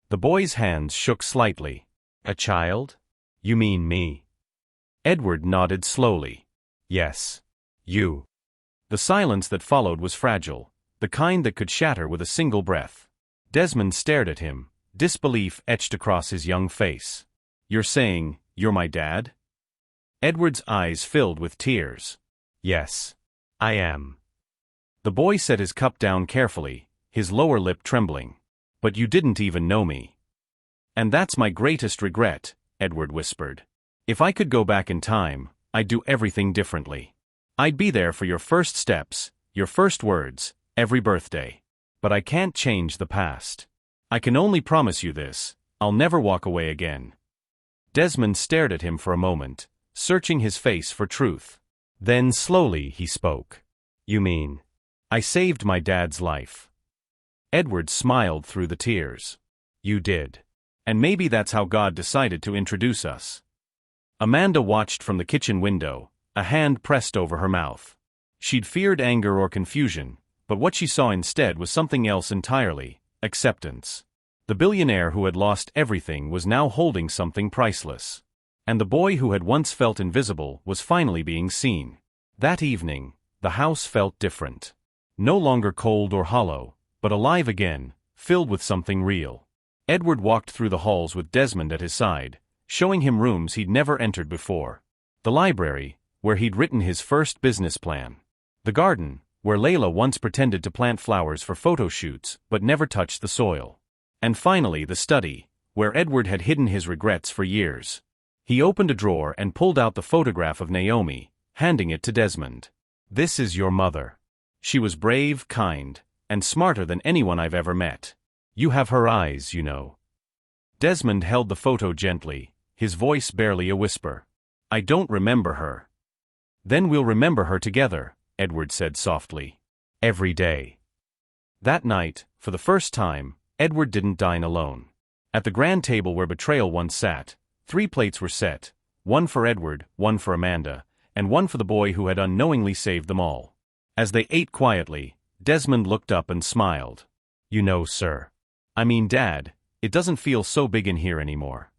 The boy's hands shook slightly. "A child? You mean me?" Edward nodded slowly. "Yes. You." The silence that followed was fragile, the kind that could shatter with a single breath. Desmond stared at him, disbelief etched across his young face. "You're saying, you're my dad?" Edward's eyes filled with tears. "Yes. I am." The boy set his cup down carefully, his lower lip trembling. "But you didn't even know me." "And that's my greatest regret," Edward whispered. "If I could go back in time, I'd do everything differently. I'd be there for your first steps, your first words, every birthday. But I can't change the past. I can only promise you this: I'll never walk away again." Desmond stared at him for a moment, searching his face for truth. Then slowly he spoke. "You mean, I saved my dad's life?" Edward smiled through the tears. "You did. And maybe that's how God decided to introduce us." Amanda watched from the kitchen window, a hand pressed over her mouth. She'd feared anger or confusion, but what she saw instead was something else entirely: acceptance. The billionaire who had lost everything was now holding something priceless. And the boy who had once felt invisible was finally being seen. That evening, the house felt different. No longer cold or hollow, but alive again, filled with something real. Edward walked through the halls with Desmond at his side, showing him rooms he'd never entered before. The library, where he'd written his first business plan. The garden, where Layla once pretended to plant flowers for photo shoots but never touched the soil. And finally the study, where Edward had hidden his regrets for years. He opened a drawer and pulled out the photograph of Naomi, handing it to Desmond. "This is your mother. She was brave, kind, and smarter than anyone I've ever met. You have her eyes, you know." Desmond held the photo gently, his voice barely a whisper. "I don't remember her." "Then we'll remember her together," Edward said softly. "Every day." That night, for the first time, Edward didn't dine alone. At the grand table where betrayal once sat, 3 plates were set, one for Edward, one for Amanda, and one for the boy who had unknowingly saved them all. As they ate quietly, Desmond looked up and smiled. "You know, sir. I mean, Dad, it doesn't feel so big in here anymore."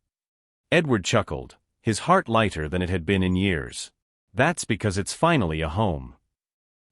Edward chuckled, his heart lighter than it had been in years. "That's because it's finally a home.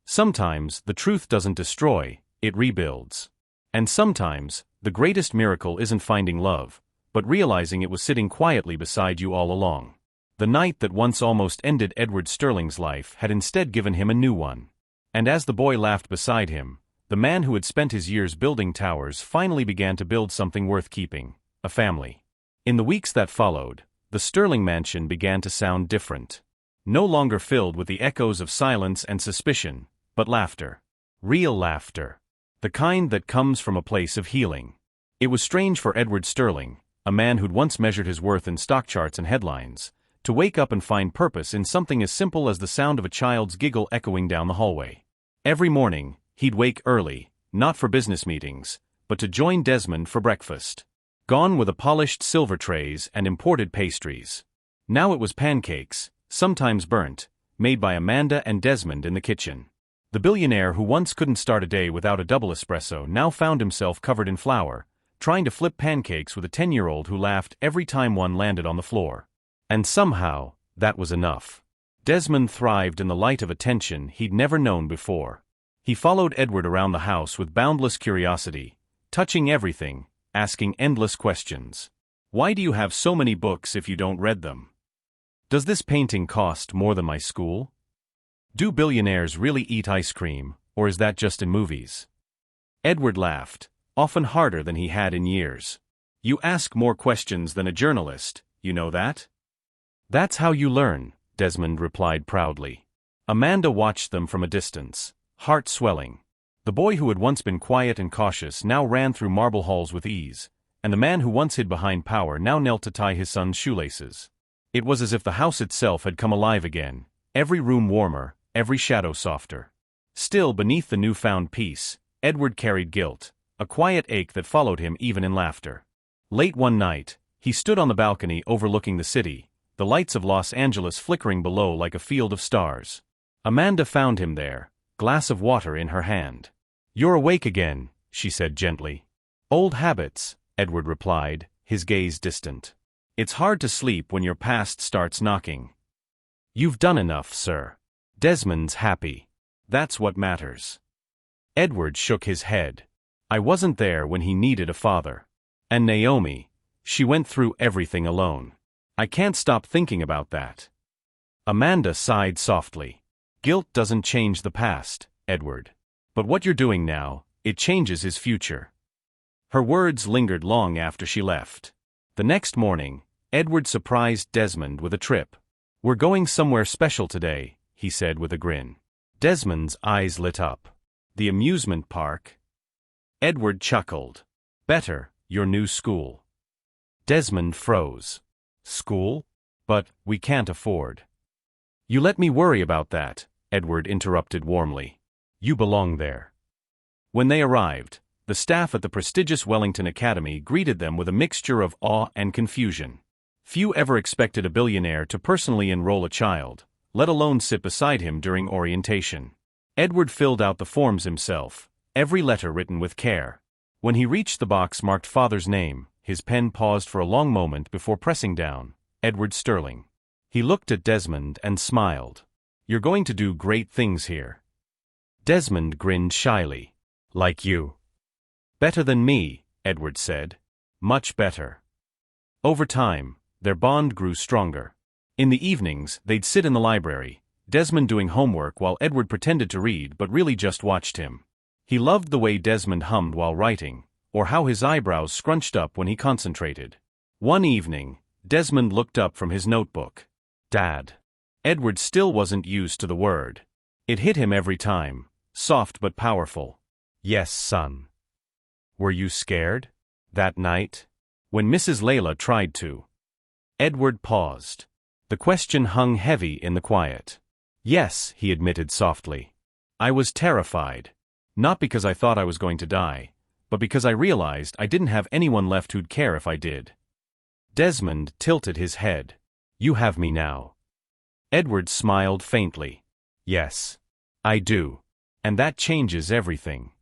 Sometimes the truth doesn't destroy, it rebuilds. And sometimes, the greatest miracle isn't finding love, but realizing it was sitting quietly beside you all along." The night that once almost ended Edward Sterling's life had instead given him a new one. And as the boy laughed beside him, the man who had spent his years building towers finally began to build something worth keeping: a family. In the weeks that followed, the Sterling mansion began to sound different. No longer filled with the echoes of silence and suspicion, but laughter. Real laughter. The kind that comes from a place of healing. It was strange for Edward Sterling, a man who'd once measured his worth in stock charts and headlines, to wake up and find purpose in something as simple as the sound of a child's giggle echoing down the hallway. Every morning, he'd wake early, not for business meetings, but to join Desmond for breakfast. Gone were the polished silver trays and imported pastries. Now it was pancakes, sometimes burnt, made by Amanda and Desmond in the kitchen. The billionaire who once couldn't start a day without a double espresso now found himself covered in flour, trying to flip pancakes with a 10-year-old who laughed every time one landed on the floor. And somehow, that was enough. Desmond thrived in the light of attention he'd never known before. He followed Edward around the house with boundless curiosity, touching everything, asking endless questions. "Why do you have so many books if you don't read them? Does this painting cost more than my school? Do billionaires really eat ice cream, or is that just in movies?" Edward laughed, often harder than he had in years. "You ask more questions than a journalist, you know that?" "That's how you learn," Desmond replied proudly. Amanda watched them from a distance, heart swelling. The boy who had once been quiet and cautious now ran through marble halls with ease, and the man who once hid behind power now knelt to tie his son's shoelaces. It was as if the house itself had come alive again, every room warmer, every shadow softer. Still, beneath the newfound peace, Edward carried guilt, a quiet ache that followed him even in laughter. Late one night, he stood on the balcony overlooking the city, the lights of Los Angeles flickering below like a field of stars. Amanda found him there, glass of water in her hand. "You're awake again," she said gently. "Old habits," Edward replied, his gaze distant. "It's hard to sleep when your past starts knocking." "You've done enough, sir. Desmond's happy. That's what matters." Edward shook his head. "I wasn't there when he needed a father. And Naomi, she went through everything alone. I can't stop thinking about that." Amanda sighed softly. "Guilt doesn't change the past, Edward. But what you're doing now, It changes his future." Her words lingered long after she left. The next morning, Edward surprised Desmond with a trip. "We're going somewhere special today," he said with a grin. Desmond's eyes lit up. "The amusement park?" Edward chuckled. "Better, your new school." Desmond froze. "School? But we can't afford." "You let me worry about that," Edward interrupted warmly. "You belong there." When they arrived, the staff at the prestigious Wellington Academy greeted them with a mixture of awe and confusion. Few ever expected a billionaire to personally enroll a child, let alone sit beside him during orientation. Edward filled out the forms himself, every letter written with care. When he reached the box marked father's name, his pen paused for a long moment before pressing down, Edward Sterling. He looked at Desmond and smiled. "You're going to do great things here." Desmond grinned shyly. "Like you." "Better than me," Edward said. "Much better." Over time, their bond grew stronger. In the evenings, they'd sit in the library, Desmond doing homework while Edward pretended to read but really just watched him. He loved the way Desmond hummed while writing, or how his eyebrows scrunched up when he concentrated. One evening, Desmond looked up from his notebook. "Dad." Edward still wasn't used to the word. It hit him every time, soft but powerful. "Yes, son." "Were you scared? That night? When Mrs. Layla tried to?" Edward paused. The question hung heavy in the quiet. "Yes," he admitted softly. "I was terrified. Not because I thought I was going to die, but because I realized I didn't have anyone left who'd care if I did." Desmond tilted his head. "You have me now." Edward smiled faintly. "Yes. I do. And that changes everything."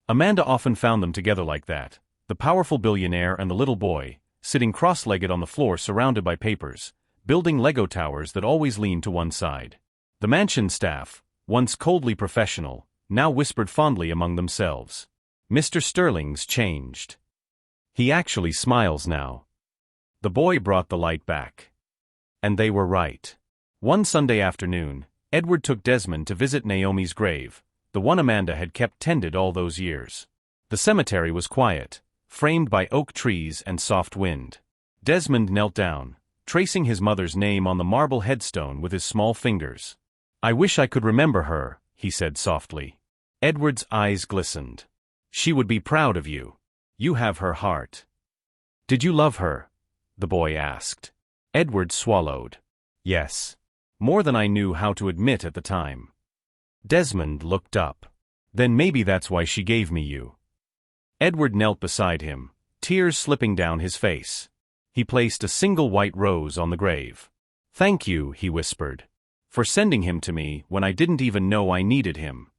Amanda often found them together like that, the powerful billionaire and the little boy, sitting cross-legged on the floor surrounded by papers, building Lego towers that always leaned to one side. The mansion staff, once coldly professional, now whispered fondly among themselves. "Mr. Sterling's changed. He actually smiles now." The boy brought the light back. And they were right. One Sunday afternoon, Edward took Desmond to visit Naomi's grave, the one Amanda had kept tended all those years. The cemetery was quiet, framed by oak trees and soft wind. Desmond knelt down, tracing his mother's name on the marble headstone with his small fingers. "I wish I could remember her," he said softly. Edward's eyes glistened. "She would be proud of you. You have her heart." "Did you love her?" the boy asked. Edward swallowed. "Yes. More than I knew how to admit at the time." Desmond looked up. "Then maybe that's why she gave me you." Edward knelt beside him, tears slipping down his face. He placed a single white rose on the grave. "Thank you," he whispered, "for sending him to me when I didn't even know I needed him."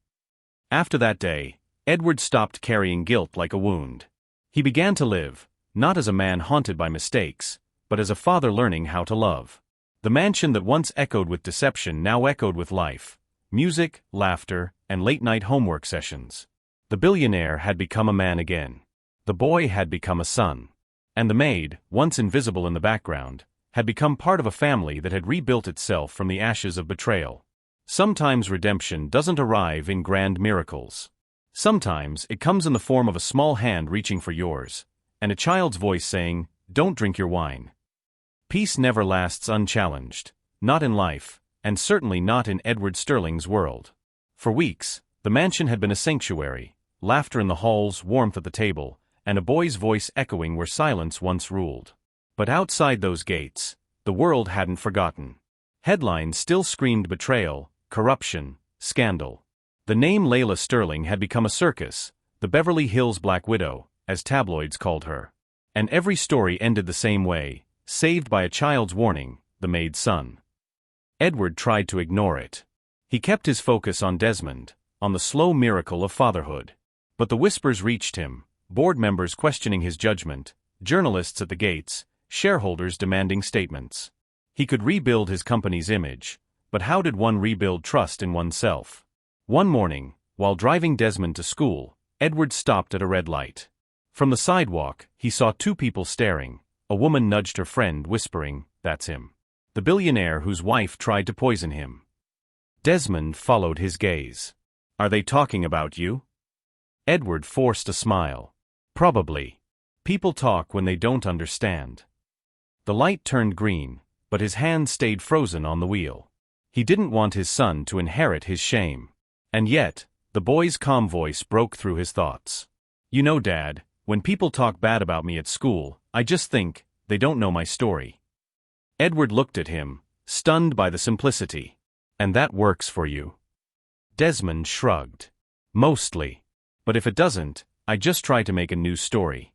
After that day, Edward stopped carrying guilt like a wound. He began to live, not as a man haunted by mistakes, but as a father learning how to love. The mansion that once echoed with deception now echoed with life, music, laughter, and late-night homework sessions. The billionaire had become a man again. The boy had become a son. And the maid, once invisible in the background, had become part of a family that had rebuilt itself from the ashes of betrayal. Sometimes redemption doesn't arrive in grand miracles. Sometimes it comes in the form of a small hand reaching for yours, and a child's voice saying, "Don't drink your wine." Peace never lasts unchallenged, not in life, and certainly not in Edward Sterling's world. For weeks, the mansion had been a sanctuary, laughter in the halls, warmth at the table, and a boy's voice echoing where silence once ruled. But outside those gates, the world hadn't forgotten. Headlines still screamed betrayal, corruption, scandal. The name Layla Sterling had become a circus, the Beverly Hills Black Widow, as tabloids called her. And every story ended the same way, saved by a child's warning, the maid's son. Edward tried to ignore it. He kept his focus on Desmond, on the slow miracle of fatherhood. But the whispers reached him, board members questioning his judgment, journalists at the gates, shareholders demanding statements. He could rebuild his company's image, but how did one rebuild trust in oneself? One morning, while driving Desmond to school, Edward stopped at a red light. From the sidewalk, he saw two people staring. A woman nudged her friend, whispering, "That's him. The billionaire whose wife tried to poison him." Desmond followed his gaze. "Are they talking about you?" Edward forced a smile. Probably. People talk when they don't understand. The light turned green, but his hand stayed frozen on the wheel. He didn't want his son to inherit his shame. And yet, the boy's calm voice broke through his thoughts. You know, Dad, when people talk bad about me at school, I just think, they don't know my story. Edward looked at him, stunned by the simplicity. And that works for you? Desmond shrugged. Mostly. But if it doesn't, I just try to make a new story.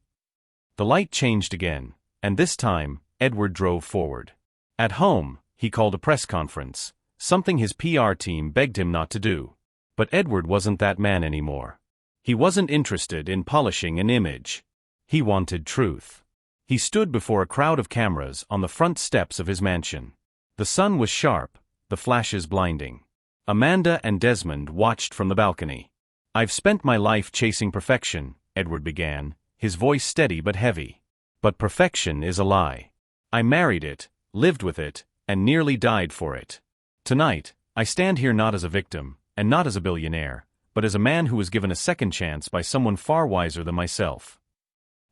The light changed again, and this time, Edward drove forward. At home, he called a press conference, something his PR team begged him not to do. But Edward wasn't that man anymore. He wasn't interested in polishing an image. He wanted truth. He stood before a crowd of cameras on the front steps of his mansion. The sun was sharp, the flashes blinding. Amanda and Desmond watched from the balcony. I've spent my life chasing perfection, Edward began, his voice steady but heavy. But perfection is a lie. I married it, lived with it, and nearly died for it. Tonight, I stand here not as a victim, and not as a billionaire, but as a man who was given a second chance by someone far wiser than myself.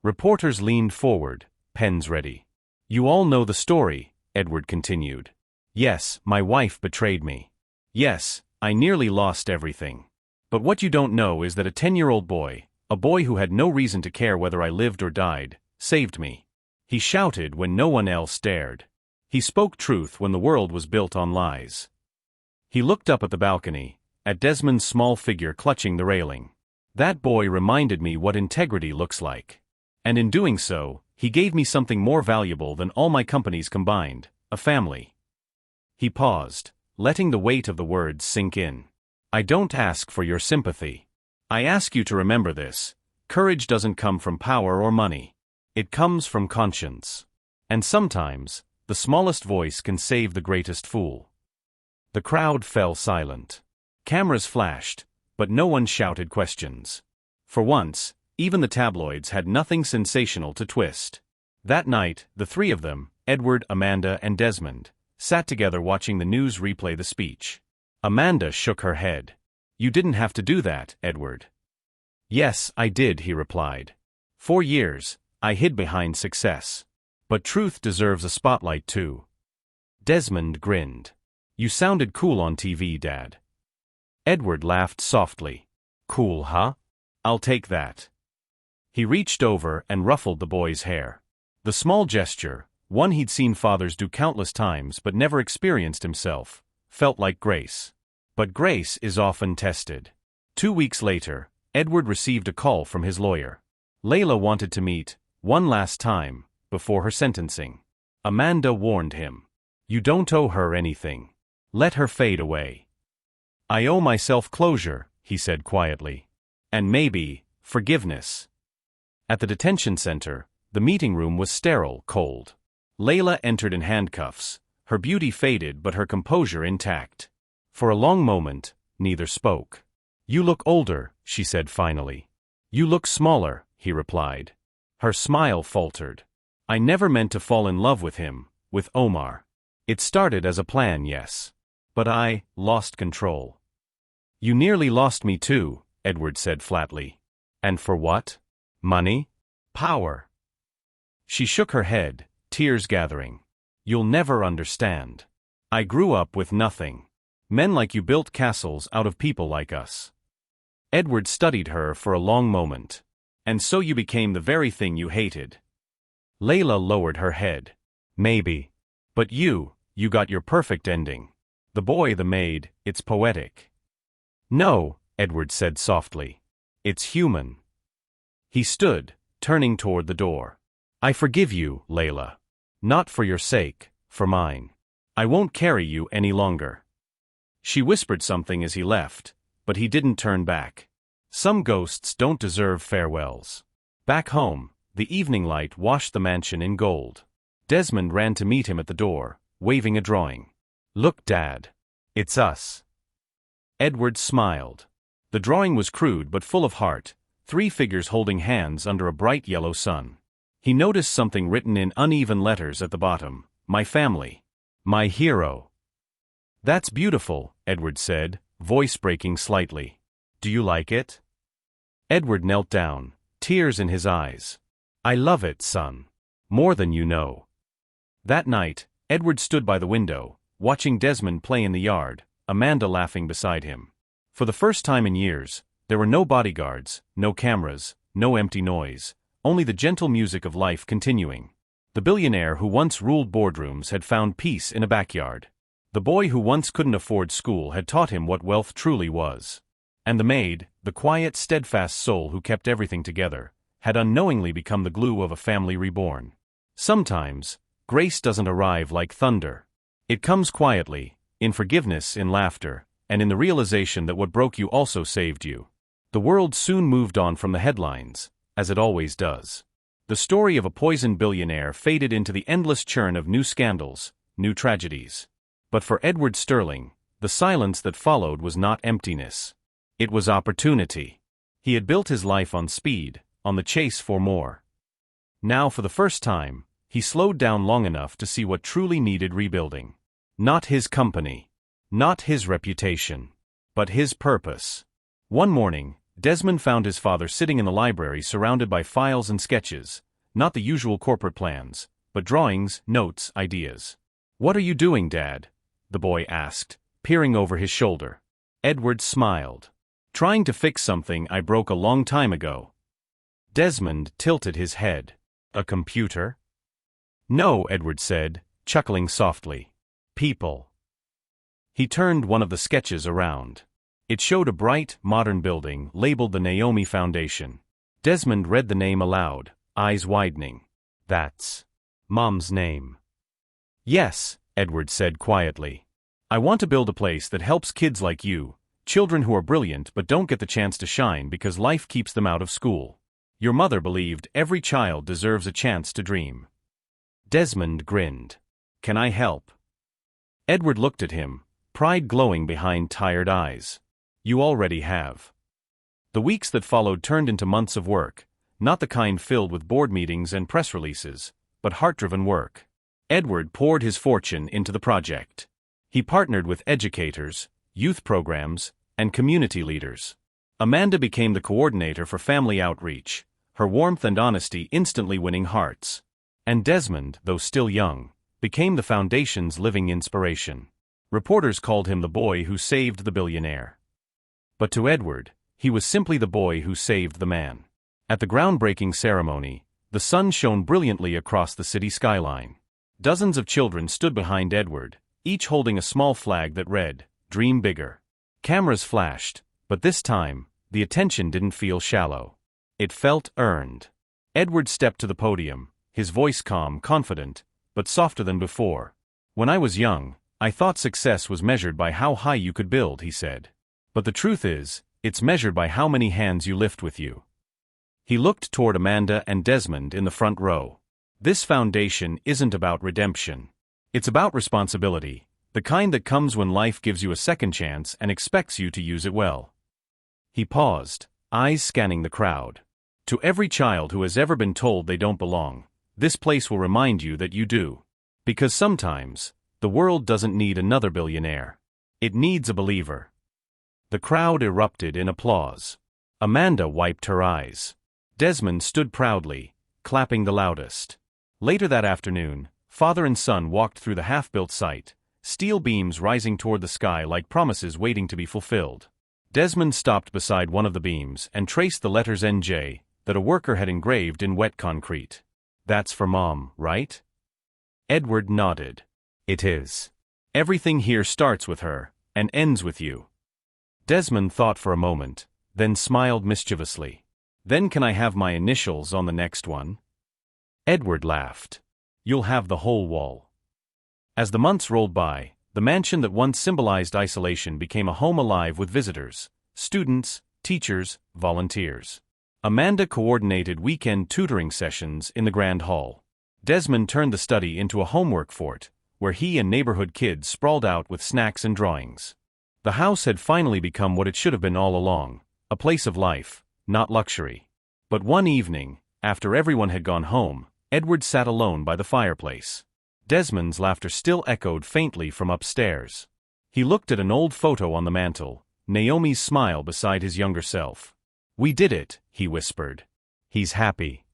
Reporters leaned forward, pens ready. You all know the story, Edward continued. Yes, my wife betrayed me. Yes, I nearly lost everything. But what you don't know is that a 10-year-old boy, a boy who had no reason to care whether I lived or died, saved me. He shouted when no one else dared. He spoke truth when the world was built on lies. He looked up at the balcony, at Desmond's small figure clutching the railing. That boy reminded me what integrity looks like. And in doing so, he gave me something more valuable than all my companies combined, a family. He paused, letting the weight of the words sink in. I don't ask for your sympathy. I ask you to remember this. Courage doesn't come from power or money. It comes from conscience. And sometimes, the smallest voice can save the greatest fool. The crowd fell silent. Cameras flashed, but no one shouted questions. For once, even the tabloids had nothing sensational to twist. That night, the three of them, Edward, Amanda, and Desmond, sat together watching the news replay the speech. Amanda shook her head. You didn't have to do that, Edward. Yes, I did, he replied. 4 years, I hid behind success. But truth deserves a spotlight too. Desmond grinned. You sounded cool on TV, Dad. Edward laughed softly. Cool, huh? I'll take that. He reached over and ruffled the boy's hair. The small gesture, one he'd seen fathers do countless times but never experienced himself, felt like grace. But grace is often tested. 2 weeks later, Edward received a call from his lawyer. Layla wanted to meet, one last time, before her sentencing. Amanda warned him. You don't owe her anything. Let her fade away. I owe myself closure, he said quietly. And maybe, forgiveness. At the detention center, the meeting room was sterile, cold. Layla entered in handcuffs, her beauty faded but her composure intact. For a long moment, neither spoke. You look older, she said finally. You look smaller, he replied. Her smile faltered. I never meant to fall in love with him, with Omar. It started as a plan, yes. But I lost control. You nearly lost me too, Edward said flatly. And for what? Money? Power? She shook her head, tears gathering. You'll never understand. I grew up with nothing. Men like you built castles out of people like us. Edward studied her for a long moment. And so you became the very thing you hated. Layla lowered her head. Maybe. But you got your perfect ending. The boy, the maid, it's poetic. No, Edward said softly. It's human. He stood, turning toward the door. I forgive you, Layla. Not for your sake, for mine. I won't carry you any longer. She whispered something as he left, but he didn't turn back. Some ghosts don't deserve farewells. Back home, the evening light washed the mansion in gold. Desmond ran to meet him at the door, waving a drawing. Look, Dad. It's us. Edward smiled. The drawing was crude but full of heart, 3 figures holding hands under a bright yellow sun. He noticed something written in uneven letters at the bottom. My family. My hero. That's beautiful, Edward said, voice breaking slightly. Do you like it? Edward knelt down, tears in his eyes. "I love it, son. More than you know." That night, Edward stood by the window, watching Desmond play in the yard, Amanda laughing beside him. For the first time in years, there were no bodyguards, no cameras, no empty noise, only the gentle music of life continuing. The billionaire who once ruled boardrooms had found peace in a backyard. The boy who once couldn't afford school had taught him what wealth truly was. And the maid, the quiet, steadfast soul who kept everything together, had unknowingly become the glue of a family reborn. Sometimes, grace doesn't arrive like thunder. It comes quietly, in forgiveness, in laughter, and in the realization that what broke you also saved you. The world soon moved on from the headlines, as it always does. The story of a poisoned billionaire faded into the endless churn of new scandals, new tragedies. But for Edward Sterling, the silence that followed was not emptiness. It was opportunity. He had built his life on speed, on the chase for more. Now, for the first time, he slowed down long enough to see what truly needed rebuilding. Not his company, not his reputation, but his purpose. One morning, Desmond found his father sitting in the library surrounded by files and sketches, not the usual corporate plans, but drawings, notes, ideas. "What are you doing, Dad?" the boy asked, peering over his shoulder. Edward smiled. "Trying to fix something I broke a long time ago." Desmond tilted his head. "A computer?" "No," Edward said, chuckling softly. "People." He turned one of the sketches around. It showed a bright, modern building labeled the Naomi Foundation. Desmond read the name aloud, eyes widening. "That's Mom's name." "Yes," Edward said quietly. "I want to build a place that helps kids like you, children who are brilliant but don't get the chance to shine because life keeps them out of school. Your mother believed every child deserves a chance to dream." Desmond grinned. "Can I help?" Edward looked at him, pride glowing behind tired eyes. "You already have." The weeks that followed turned into months of work, not the kind filled with board meetings and press releases, but heart-driven work. Edward poured his fortune into the project. He partnered with educators, youth programs, and community leaders. Amanda became the coordinator for family outreach, her warmth and honesty instantly winning hearts. And Desmond, though still young, became the foundation's living inspiration. Reporters called him the boy who saved the billionaire. But to Edward, he was simply the boy who saved the man. At the groundbreaking ceremony, the sun shone brilliantly across the city skyline. Dozens of children stood behind Edward, each holding a small flag that read, "Dream bigger." Cameras flashed, but this time, the attention didn't feel shallow. It felt earned. Edward stepped to the podium, his voice calm, confident, but softer than before. "When I was young, I thought success was measured by how high you could build," he said. "But the truth is, it's measured by how many hands you lift with you." He looked toward Amanda and Desmond in the front row. "This foundation isn't about redemption. It's about responsibility, the kind that comes when life gives you a second chance and expects you to use it well." He paused, eyes scanning the crowd. "To every child who has ever been told they don't belong, this place will remind you that you do. Because sometimes, the world doesn't need another billionaire. It needs a believer." The crowd erupted in applause. Amanda wiped her eyes. Desmond stood proudly, clapping the loudest. Later that afternoon, father and son walked through the half-built site, steel beams rising toward the sky like promises waiting to be fulfilled. Desmond stopped beside one of the beams and traced the letters NJ that a worker had engraved in wet concrete. "That's for Mom, right?" Edward nodded. "It is. Everything here starts with her, and ends with you." Desmond thought for a moment, then smiled mischievously. "Then can I have my initials on the next one?" Edward laughed. "You'll have the whole wall." As the months rolled by, the mansion that once symbolized isolation became a home alive with visitors, students, teachers, volunteers. Amanda coordinated weekend tutoring sessions in the Grand Hall. Desmond turned the study into a homework fort, where he and neighborhood kids sprawled out with snacks and drawings. The house had finally become what it should have been all along, a place of life, not luxury. But one evening, after everyone had gone home, Edward sat alone by the fireplace. Desmond's laughter still echoed faintly from upstairs. He looked at an old photo on the mantel, Naomi's smile beside his younger self. "We did it," he whispered. "He's happy."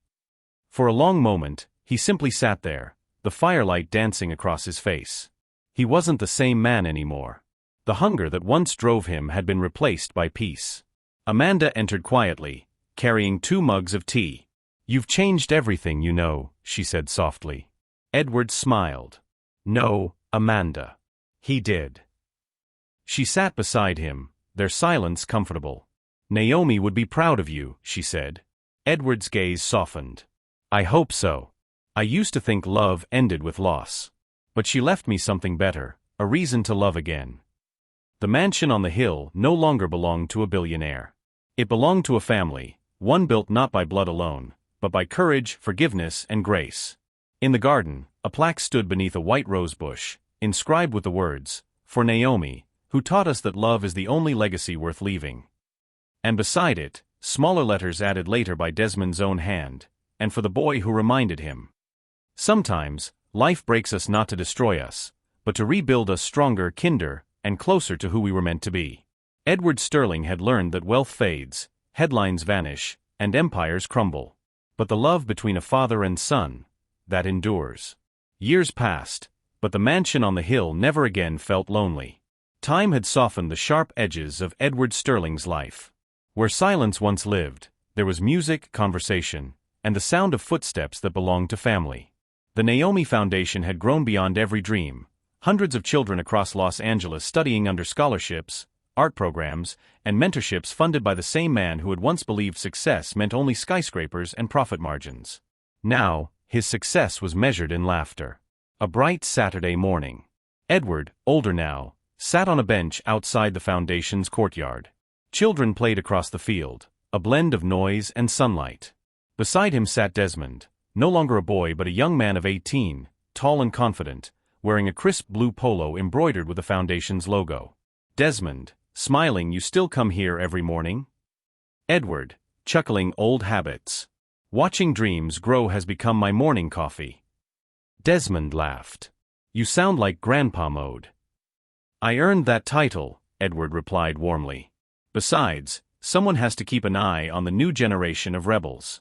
For a long moment, he simply sat there, the firelight dancing across his face. He wasn't the same man anymore. The hunger that once drove him had been replaced by peace. Amanda entered quietly, carrying 2 mugs of tea. "You've changed everything, you know," she said softly. Edward smiled. "No, Amanda. He did." She sat beside him, their silence comfortable. "Naomi would be proud of you," she said. Edward's gaze softened. "I hope so. I used to think love ended with loss. But she left me something better, a reason to love again." The mansion on the hill no longer belonged to a billionaire. It belonged to a family, one built not by blood alone, but by courage, forgiveness, and grace. In the garden, a plaque stood beneath a white rose bush, inscribed with the words, "For Naomi, who taught us that love is the only legacy worth leaving." And beside it, smaller letters added later by Desmond's own hand, "And for the boy who reminded him." Sometimes, life breaks us not to destroy us, but to rebuild us stronger, kinder, and closer to who we were meant to be. Edward Sterling had learned that wealth fades, headlines vanish, and empires crumble. But the love between a father and son, that endures. Years passed, but the mansion on the hill never again felt lonely. Time had softened the sharp edges of Edward Sterling's life. Where silence once lived, there was music, conversation, and the sound of footsteps that belonged to family. The Naomi Foundation had grown beyond every dream. Hundreds of children across Los Angeles studying under scholarships, art programs, and mentorships funded by the same man who had once believed success meant only skyscrapers and profit margins. Now, his success was measured in laughter. A bright Saturday morning. Edward, older now, sat on a bench outside the foundation's courtyard. Children played across the field, a blend of noise and sunlight. Beside him sat Desmond, no longer a boy but a young man of 18, tall and confident, wearing a crisp blue polo embroidered with the foundation's logo. Desmond, smiling, "You still come here every morning?" Edward, chuckling, "Old habits. Watching dreams grow has become my morning coffee." Desmond laughed. "You sound like Grandpa Maid." "I earned that title," Edward replied warmly. "Besides, someone has to keep an eye on the new generation of rebels."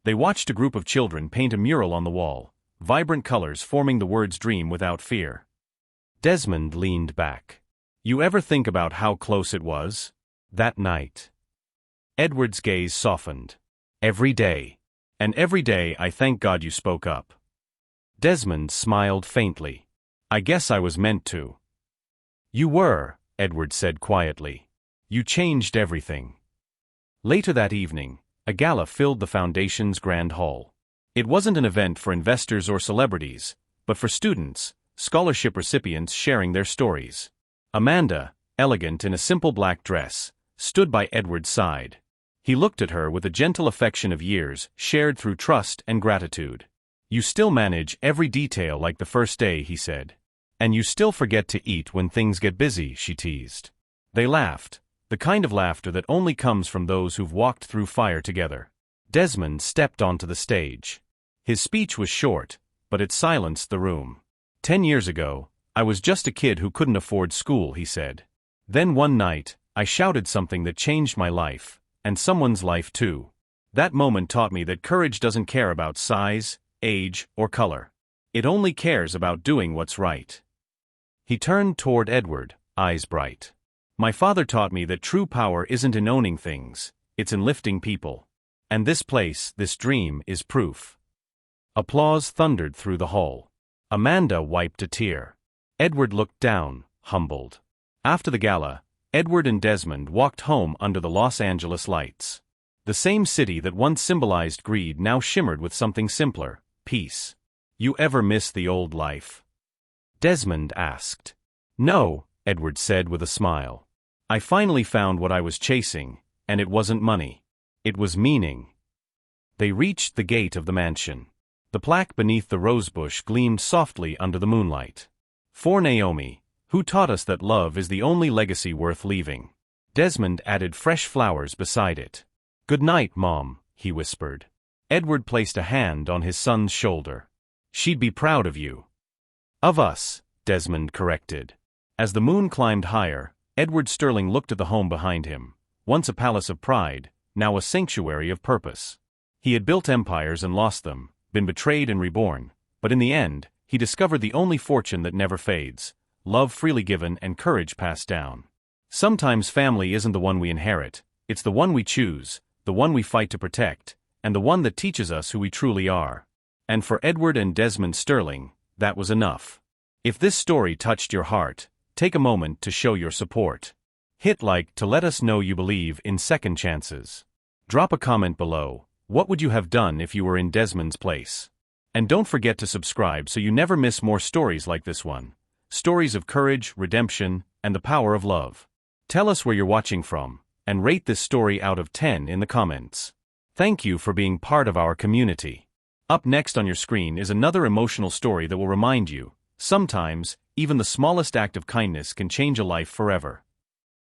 They watched a group of children paint a mural on the wall, vibrant colors forming the words "Dream without fear." Desmond leaned back. "You ever think about how close it was? That night?" Edward's gaze softened. "Every day. And every day I thank God you spoke up." Desmond smiled faintly. "I guess I was meant to." "You were," Edward said quietly. "You changed everything." Later that evening, a gala filled the foundation's grand hall. It wasn't an event for investors or celebrities, but for students, scholarship recipients sharing their stories. Amanda, elegant in a simple black dress, stood by Edward's side. He looked at her with a gentle affection of years shared through trust and gratitude. "You still manage every detail like the first day," he said. "And you still forget to eat when things get busy," she teased. They laughed, the kind of laughter that only comes from those who've walked through fire together. Desmond stepped onto the stage. His speech was short, but it silenced the room. 10 years ago, I was just a kid who couldn't afford school," he said. "Then one night, I shouted something that changed my life, and someone's life too. That moment taught me that courage doesn't care about size, age, or color. It only cares about doing what's right." He turned toward Edward, eyes bright. "My father taught me that true power isn't in owning things, it's in lifting people. And this place, this dream, is proof." Applause thundered through the hall. Amanda wiped a tear. Edward looked down, humbled. After the gala, Edward and Desmond walked home under the Los Angeles lights. The same city that once symbolized greed now shimmered with something simpler, peace. "You ever miss the old life?" Desmond asked. "No," Edward said with a smile. "I finally found what I was chasing, and it wasn't money. It was meaning." They reached the gate of the mansion. The plaque beneath the rosebush gleamed softly under the moonlight. "For Naomi, who taught us that love is the only legacy worth leaving." Desmond added fresh flowers beside it. "Good night, Mom," he whispered. Edward placed a hand on his son's shoulder. "She'd be proud of you." "Of us," Desmond corrected. As the moon climbed higher, Edward Sterling looked at the home behind him, once a palace of pride, now a sanctuary of purpose. He had built empires and lost them, been betrayed and reborn, but in the end, he discovered the only fortune that never fades: love freely given and courage passed down. Sometimes family isn't the one we inherit, it's the one we choose, the one we fight to protect, and the one that teaches us who we truly are. And for Edward and Desmond Sterling, that was enough. If this story touched your heart, take a moment to show your support. Hit like to let us know you believe in second chances. Drop a comment below. What would you have done if you were in Desmond's place? And don't forget to subscribe so you never miss more stories like this one. Stories of courage, redemption, and the power of love. Tell us where you're watching from, and rate this story out of 10 in the comments. Thank you for being part of our community. Up next on your screen is another emotional story that will remind you, sometimes, even the smallest act of kindness can change a life forever.